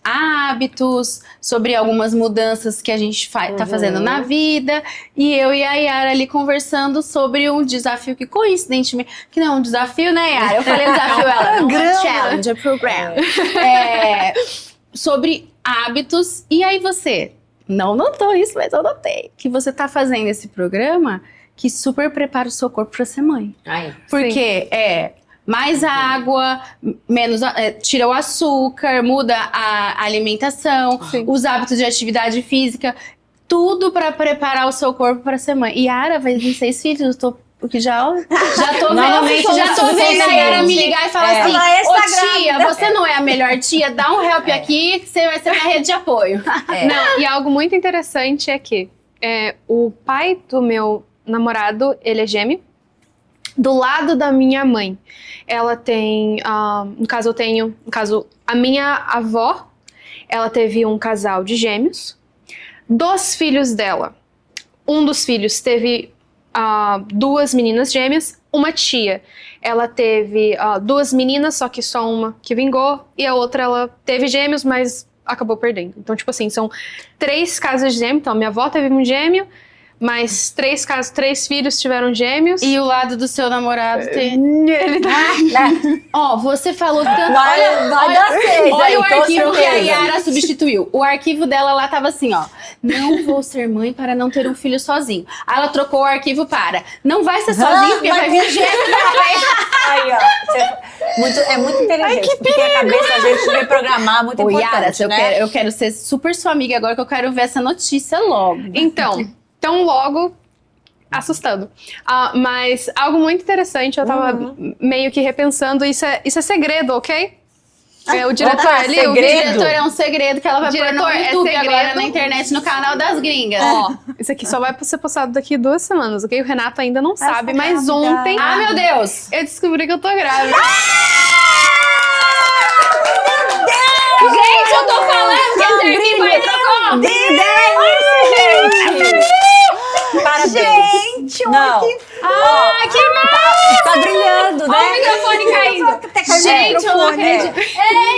Speaker 4: hábitos, sobre algumas mudanças que a gente tá fazendo na vida, e eu e a Yara ali conversando sobre um desafio que coincidentemente, que não é um desafio, né, Yara? Eu falei desafio, ela não é challenge, é program. Sobre hábitos, e aí você não notou isso, mas eu notei, que você tá fazendo esse programa que super prepara o seu corpo pra ser mãe.
Speaker 1: Aí.
Speaker 4: Porque mais água, menos tira o açúcar, muda a alimentação, os hábitos de atividade física, tudo pra preparar o seu corpo pra ser mãe. E Yara vai vir 6 filhos, porque já tô vendo a Yara me ligar e falar assim, ô tia, você não é a melhor tia, dá um help aqui que você vai ser minha rede de apoio.
Speaker 2: Não, e algo muito interessante é que o pai do meu namorado, ele é gêmeo. Do lado da minha mãe, ela tem, no caso, a minha avó, ela teve um casal de gêmeos. Dos filhos dela, um dos filhos teve 2 meninas gêmeas, uma tia. Ela teve 2 meninas, só que só uma que vingou, e a outra ela teve gêmeos, mas acabou perdendo. Então, tipo assim, são 3 casos de gêmeo. Então, minha avó teve um gêmeo, mas 3 filhos tiveram gêmeos.
Speaker 4: E o lado do seu namorado tem...
Speaker 2: Ele tá...
Speaker 4: você falou tanto...
Speaker 1: Vai dar 6
Speaker 4: olha o arquivo que a Yara substituiu. O arquivo dela lá tava assim, ó. Não vou ser mãe para não ter um filho sozinho. Aí ela trocou o arquivo para... Não vai ser sozinho, porque vai vir gêmeo na frente.
Speaker 1: Aí, ó. É muito inteligente, porque a cabeça da gente reprogramar é muito importante,
Speaker 4: Yara,
Speaker 1: né?
Speaker 4: eu quero ser super sua amiga agora, que eu quero ver essa notícia logo.
Speaker 2: Então, tão logo, assustando. Mas algo muito interessante, eu tava meio que repensando, isso é segredo, ok? O diretor ali,
Speaker 1: segredo?
Speaker 2: o
Speaker 4: Diretor é um segredo que ela vai pôr no YouTube
Speaker 2: segredo.
Speaker 4: agora na internet, no canal das gringas.
Speaker 2: Isso aqui só vai ser postado daqui 2 semanas, ok? O Renato ainda não sabe, mas ontem
Speaker 4: Ah, meu Deus!
Speaker 2: eu descobri que eu tô grávida.
Speaker 4: Gente, eu tô falando que esse arquivo aí trocou!
Speaker 1: Parabéns.
Speaker 3: Gente,
Speaker 1: Não.
Speaker 3: que
Speaker 4: Que
Speaker 1: Tá brilhando, né?
Speaker 4: Olha o microfone caindo.
Speaker 3: até caiu o
Speaker 4: Gente, eu não
Speaker 3: microfone.
Speaker 4: acredito.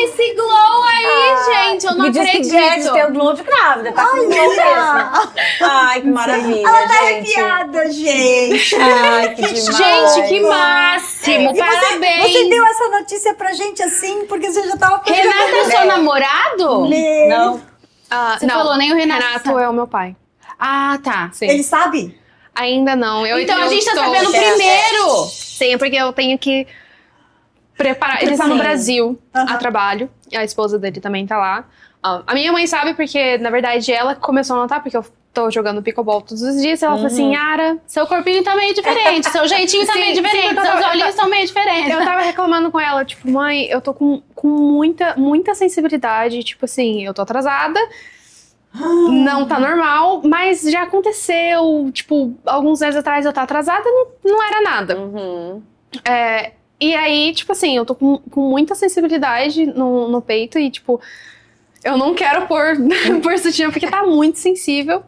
Speaker 4: Esse glow aí, gente, eu não
Speaker 1: Me diz que
Speaker 4: acredito.
Speaker 1: Jess tem o glow de grávida, tá com glow mesmo. Ai, que maravilha,
Speaker 3: Ela tá
Speaker 1: gente.
Speaker 3: arrepiada, gente.
Speaker 1: Ai, que demais.
Speaker 4: Gente, que máximo!
Speaker 3: E
Speaker 4: Parabéns!
Speaker 3: Você deu essa notícia pra gente assim, porque você já tava
Speaker 4: Renato é seu namorado?
Speaker 1: Não.
Speaker 4: Você
Speaker 2: Não,
Speaker 4: falou, nem o Renato sabe.
Speaker 2: é o meu pai.
Speaker 4: Ah, tá.
Speaker 2: Sim.
Speaker 3: Ele sabe?
Speaker 2: Ainda não.
Speaker 4: Então a
Speaker 2: eu
Speaker 4: gente tá
Speaker 2: estou-
Speaker 4: sabendo primeiro!
Speaker 2: Sim, é porque eu tenho que preparar. Ele tá no
Speaker 1: Sim.
Speaker 2: Brasil a trabalho. A esposa dele também tá lá. A minha mãe sabe porque, na verdade, ela começou a notar, porque eu tô jogando pickleball todos os dias. E ela falou assim, Yara...
Speaker 4: Seu corpinho tá meio diferente, seu jeitinho tá meio diferente,
Speaker 2: eu
Speaker 4: seus
Speaker 2: tava-
Speaker 4: olhinhos estão meio diferentes.
Speaker 2: Eu tava reclamando com ela, tipo, mãe, eu tô com muita sensibilidade. Tipo assim, eu tô atrasada. Não tá normal, mas já aconteceu. Tipo, alguns meses atrás eu tava atrasada, não era nada. E aí, tipo assim, eu tô com muita sensibilidade no peito e, tipo, eu não quero pôr sutiã porque tá muito sensível.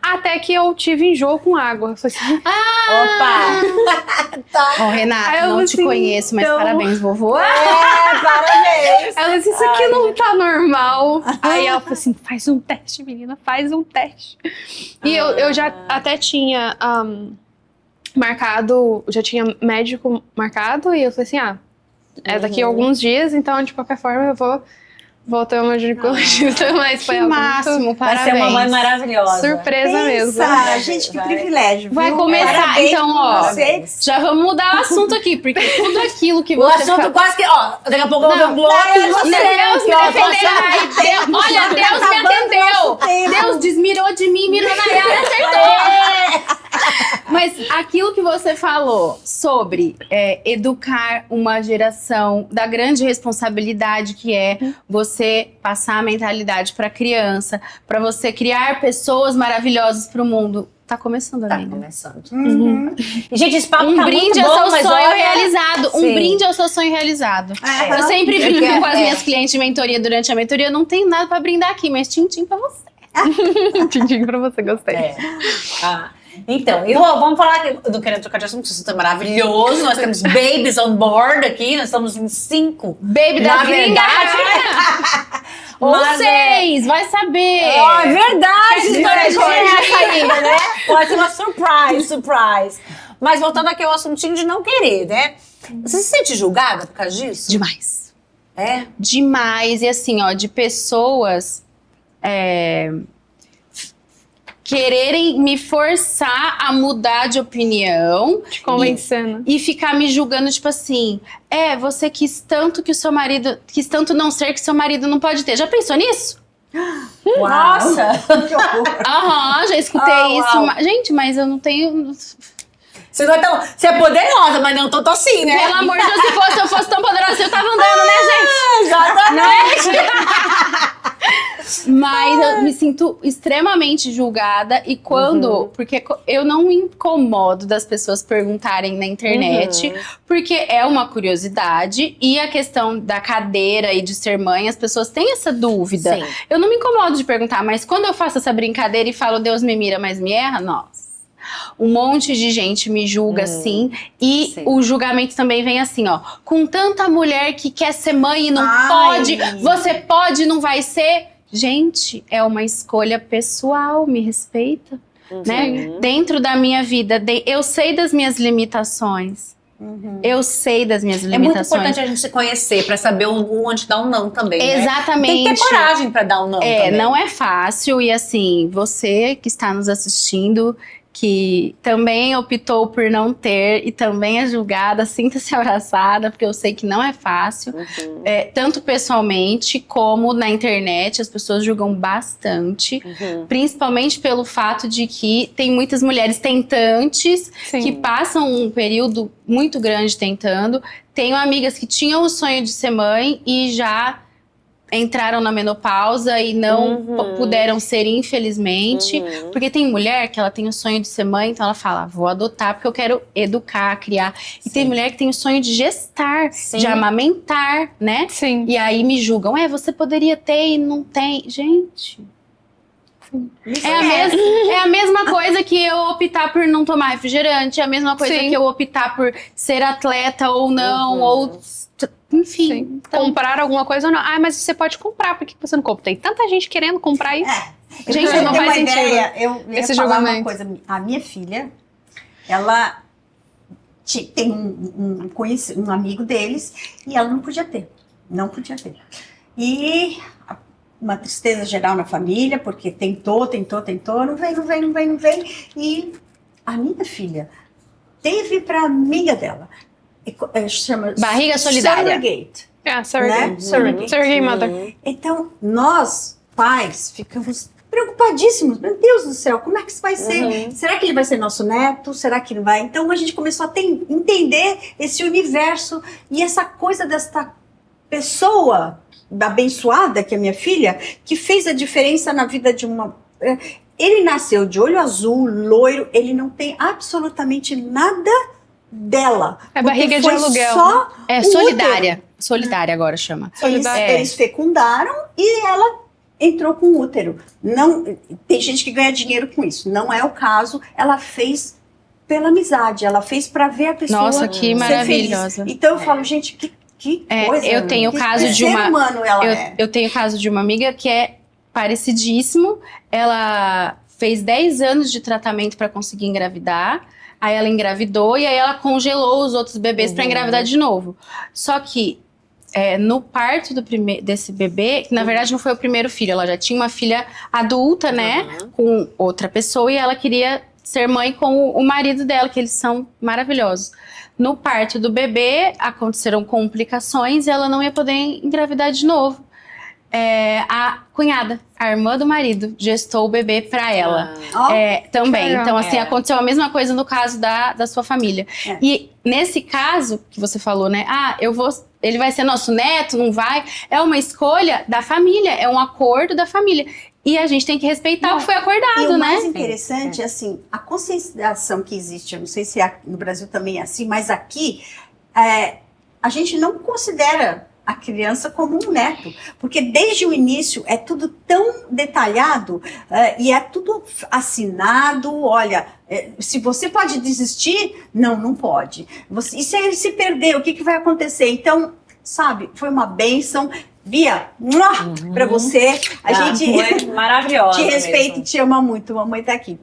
Speaker 2: Até que eu tive enjoo com água. Eu falei assim,
Speaker 1: Opa! Tá.
Speaker 4: Ó, Renata,
Speaker 2: Aí eu
Speaker 4: não te
Speaker 2: assim,
Speaker 4: conheço, mas
Speaker 2: então-
Speaker 4: parabéns, vovô.
Speaker 1: Parabéns!
Speaker 2: Ela disse, isso aqui não tá normal. Aí ela falou assim, faz um teste, menina, faz um teste. E eu já até tinha marcado, já tinha médico marcado, e eu falei assim, é daqui a alguns dias, então de qualquer forma eu vou ter uma ginecologista, mas foi
Speaker 4: Que
Speaker 2: algo
Speaker 4: máximo,
Speaker 2: muito
Speaker 1: Vai
Speaker 4: parabéns.
Speaker 1: ser uma mãe maravilhosa.
Speaker 2: surpresa mesmo.
Speaker 3: Pensa, gente, que
Speaker 1: Vai.
Speaker 3: privilégio.
Speaker 4: Vai
Speaker 3: viu?
Speaker 4: começar,
Speaker 3: Parabéns
Speaker 4: então,
Speaker 3: pra
Speaker 4: ó.
Speaker 3: vocês.
Speaker 4: Já vamos mudar o assunto aqui, porque tudo aquilo que
Speaker 1: O
Speaker 4: você
Speaker 1: assunto quase que. Ó, daqui a pouco eu vou ver um bloco e
Speaker 3: não,
Speaker 1: você.
Speaker 4: Deus me
Speaker 1: que ó,
Speaker 4: defendeu.
Speaker 1: tô
Speaker 4: Ai, Deus, olha,
Speaker 3: Tá
Speaker 4: Deus me
Speaker 3: acabando
Speaker 4: atendeu.
Speaker 3: nosso tempo.
Speaker 4: Deus desmirou de mim, mirou na Yara, acertou. Mas aquilo que você falou sobre educar uma geração, da grande responsabilidade que é você passar a mentalidade para criança, para você criar pessoas maravilhosas para o mundo. Tá começando,
Speaker 1: Tá
Speaker 4: amiga.
Speaker 1: começando. E, gente, esse papo
Speaker 4: Um
Speaker 1: tá
Speaker 4: brinde
Speaker 1: muito
Speaker 4: ao
Speaker 1: bom,
Speaker 4: seu
Speaker 1: mas
Speaker 4: sonho
Speaker 1: olha...
Speaker 4: realizado.
Speaker 1: Sim.
Speaker 4: Um brinde ao seu sonho realizado.
Speaker 3: É.
Speaker 4: Eu sempre brinco com as
Speaker 1: É.
Speaker 4: minhas clientes de mentoria durante a mentoria. Eu não tenho nada pra brindar aqui, mas tchim-tchim pra você.
Speaker 2: Tchim pra você, gostei.
Speaker 1: É. Então, vamos falar do Querendo Trocar de Assunto, isso é maravilhoso. Nós temos babies on board aqui, nós estamos em 5.
Speaker 4: Baby
Speaker 1: Na
Speaker 4: da gringa.
Speaker 1: verdade.
Speaker 4: Ou
Speaker 1: Mas,
Speaker 4: 6, vai saber.
Speaker 1: É verdade, história de
Speaker 4: Verdade.
Speaker 1: essa ainda, né? Pode ser uma surprise. Mas voltando aqui ao assuntinho de não querer, né? Você se sente julgada por causa disso?
Speaker 4: Demais.
Speaker 1: É?
Speaker 4: Demais. E assim, ó, de pessoas quererem me forçar a mudar de opinião.
Speaker 2: Te convencendo.
Speaker 4: E ficar me julgando, tipo assim, você quis tanto que o seu marido, quis tanto não ser que seu marido não pode ter. Já pensou nisso?
Speaker 1: Nossa!
Speaker 3: Que horror.
Speaker 4: Aham, já escutei
Speaker 1: Ah,
Speaker 4: isso.
Speaker 1: uau.
Speaker 4: Gente, mas eu não tenho.
Speaker 1: Você não é tão. Você é poderosa, mas não tô assim, né?
Speaker 4: Pelo amor de Deus, se eu fosse tão poderosa, eu tava andando, né, gente?
Speaker 1: Exatamente!
Speaker 4: Mas eu me sinto extremamente julgada e quando... Porque eu não me incomodo das pessoas perguntarem na internet, porque é uma curiosidade e a questão da cadeira e de ser mãe, as pessoas têm essa dúvida.
Speaker 1: Sim.
Speaker 4: Eu não me incomodo de perguntar, mas quando eu faço essa brincadeira e falo Deus me mira, mas me erra, nossa. Um monte de gente me julga assim, e
Speaker 1: sim.
Speaker 4: o julgamento também vem assim, ó. Com tanta mulher que quer ser mãe e não
Speaker 3: Ai.
Speaker 4: pode, você pode e não vai ser. Gente, é uma escolha pessoal, me respeita, né? Dentro da minha vida, eu sei das minhas limitações. Eu sei das minhas
Speaker 1: É muito
Speaker 4: limitações.
Speaker 1: importante a gente se conhecer pra saber onde dar um não também, né?
Speaker 4: Exatamente.
Speaker 1: Tem que ter coragem pra dar um não também.
Speaker 4: Não é fácil e assim, você que está nos assistindo, que também optou por não ter e também é julgada, sinta-se abraçada, porque eu sei que não é fácil, tanto pessoalmente como na internet, as pessoas julgam bastante, principalmente pelo fato de que tem muitas mulheres tentantes
Speaker 2: Sim.
Speaker 4: que passam um período muito grande tentando. Tenho amigas que tinham o sonho de ser mãe e já entraram na menopausa e não puderam ser, infelizmente. Porque tem mulher que ela tem o sonho de ser mãe, então ela fala, vou adotar porque eu quero educar, criar. E tem mulher que tem o sonho de gestar, de amamentar, né?
Speaker 2: Sim.
Speaker 4: E aí me julgam, você poderia ter e não tem. Gente... É a mesma coisa que eu optar por não tomar refrigerante, é a mesma coisa
Speaker 2: Sim.
Speaker 4: que eu optar por ser atleta ou não, ou... Enfim.
Speaker 2: Sim.
Speaker 4: Então,
Speaker 2: Comprar alguma coisa ou não. Mas você pode comprar, por que você não compra? Tem tanta gente querendo comprar isso.
Speaker 4: gente,
Speaker 3: Pra
Speaker 4: não
Speaker 3: ter
Speaker 4: faz
Speaker 3: uma
Speaker 4: sentido.
Speaker 3: ideia, eu ia
Speaker 2: esse
Speaker 3: falar uma
Speaker 2: julgamento.
Speaker 3: coisa. A minha filha, ela tem um amigo deles e ela não podia ter. Não podia ter. E uma tristeza geral na família, porque tentou, não vem. E a minha filha teve para amiga dela. Chama
Speaker 4: Barriga solidária.
Speaker 3: Surrogate.
Speaker 2: Surrogate.
Speaker 3: Né? Surrogate.
Speaker 2: Surrogate mother.
Speaker 3: Então, nós, pais, ficamos preocupadíssimos. Meu Deus do céu, como é que isso vai ser? Será que ele vai ser nosso neto? Será que ele vai? Então, a gente começou a entender esse universo e essa coisa desta pessoa abençoada, que é minha filha, que fez a diferença na vida de uma... Ele nasceu de olho azul, loiro, ele não tem absolutamente nada dela.
Speaker 2: É
Speaker 3: porque
Speaker 2: barriga de
Speaker 3: foi
Speaker 2: aluguel.
Speaker 3: Só
Speaker 4: É
Speaker 3: o
Speaker 4: solidária.
Speaker 3: útero.
Speaker 4: Solidária agora chama.
Speaker 3: Eles fecundaram e ela entrou com útero. Não, tem gente que ganha dinheiro com isso. Não é o caso. Ela fez pela amizade, ela fez para ver a pessoa
Speaker 4: Nossa, que
Speaker 3: ser
Speaker 4: maravilhosa.
Speaker 3: feliz. Então eu falo, gente, que coisa.
Speaker 4: Eu tenho
Speaker 3: que
Speaker 4: caso de
Speaker 3: ser
Speaker 4: uma
Speaker 3: humano ela é.
Speaker 4: eu tenho caso de uma amiga que é parecidíssimo. Ela fez 10 anos de tratamento para conseguir engravidar. Aí ela engravidou e aí ela congelou os outros bebês para engravidar de novo. Só que no parto desse bebê, que na verdade não foi o primeiro filho, ela já tinha uma filha adulta, né, com outra pessoa, e ela queria ser mãe com o marido dela, que eles são maravilhosos. No parto do bebê, aconteceram complicações e ela não ia poder engravidar de novo. A cunhada, a irmã do marido, gestou o bebê pra ela. Também.
Speaker 2: Caramba.
Speaker 4: Então, assim, aconteceu a mesma coisa no caso da sua família. E nesse caso que você falou, né? Ele vai ser nosso neto, não vai? É uma escolha da família, é um acordo da família. E a gente tem que respeitar o que foi acordado,
Speaker 3: E o
Speaker 4: né?
Speaker 3: mais interessante, assim, a conscientização que existe, eu não sei se no Brasil também é assim, mas aqui, a gente não considera a criança como um neto, porque desde o início é tudo tão detalhado e é tudo assinado. Olha, se você pode desistir, não pode. E se ele se perder, o que vai acontecer? Então, sabe, foi uma bênção. Bia, pra você. A gente
Speaker 1: foi maravilhosa
Speaker 3: te respeita
Speaker 1: mesmo.
Speaker 3: e te ama muito. Mamãe tá aqui.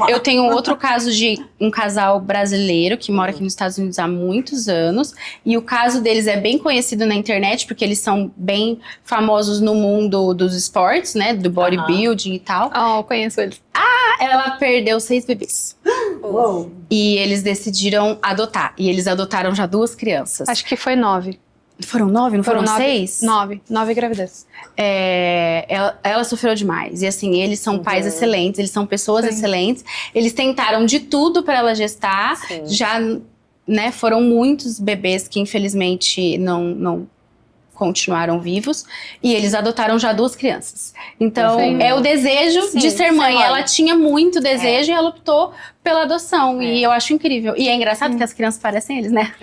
Speaker 4: Eu tenho outro caso de um casal brasileiro que mora aqui nos Estados Unidos há muitos anos. E o caso deles é bem conhecido na internet, porque eles são bem famosos no mundo dos esportes, né? Do bodybuilding e tal.
Speaker 2: Eu conheço eles.
Speaker 4: Ela perdeu 6 bebês.
Speaker 3: Uou.
Speaker 4: E eles decidiram adotar. E eles adotaram já 2 crianças.
Speaker 2: Acho que foi 9.
Speaker 4: Foram 9, não foram 6?
Speaker 2: 9 gravidez.
Speaker 4: Ela sofreu demais. E assim, eles são pais excelentes, eles são pessoas excelentes. Eles tentaram de tudo para ela gestar.
Speaker 1: Sim.
Speaker 4: Já, né, foram muitos bebês que infelizmente não continuaram vivos. E eles adotaram já 2 crianças. Então, é o desejo de ser mãe. Ela tinha muito desejo e ela optou pela adoção. E eu acho incrível. E é engraçado que as crianças parecem eles, né?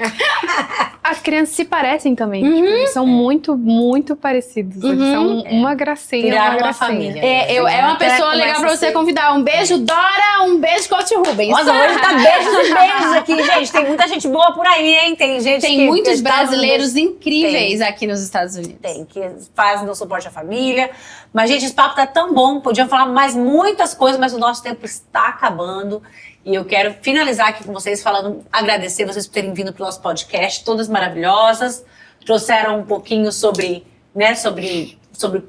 Speaker 2: As crianças se parecem também. Tipo, eles são muito, muito parecidos. Eles são uma gracinha,
Speaker 1: Viraram
Speaker 2: uma
Speaker 1: uma
Speaker 2: gracinha.
Speaker 1: família.
Speaker 4: É uma pessoa legal pra você convidar. Um beijo, Dora. Um beijo, Coach Rubens.
Speaker 1: Nossa, hoje tá beijos e beijos aqui, gente. Tem muita gente boa por aí, hein? Tem gente
Speaker 4: Tem
Speaker 1: que
Speaker 4: muitos
Speaker 1: tá
Speaker 4: brasileiros incríveis aqui nos Estados Unidos.
Speaker 1: Tem, que fazem no suporte à família. Mas, gente, esse papo tá tão bom. Podiam falar mais muitas coisas, mas o nosso tempo está acabando. E eu quero finalizar aqui com vocês falando, agradecer vocês por terem vindo pro nosso podcast, todas maravilhosas. Trouxeram um pouquinho sobre, né, sobre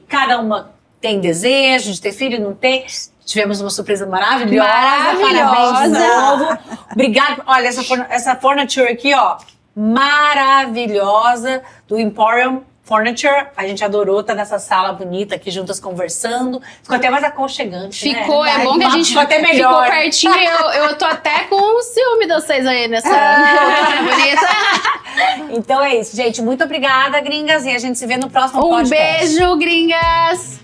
Speaker 1: cada uma tem desejo de ter filho, não tem. Tivemos uma surpresa maravilhosa. Parabéns de novo. Obrigada. Olha, essa furniture aqui, ó, maravilhosa, do Emporium Furniture. A gente adorou estar nessa sala bonita aqui juntas conversando. Ficou até mais aconchegante,
Speaker 4: Ficou,
Speaker 1: né?
Speaker 4: é bom que a gente
Speaker 1: ficou até melhor.
Speaker 4: Ficou pertinho. Eu tô até com ciúme de vocês aí nessa bonita.
Speaker 1: Então é isso, gente. Muito obrigada, gringas. E a gente se vê no próximo podcast.
Speaker 4: Beijo, gringas!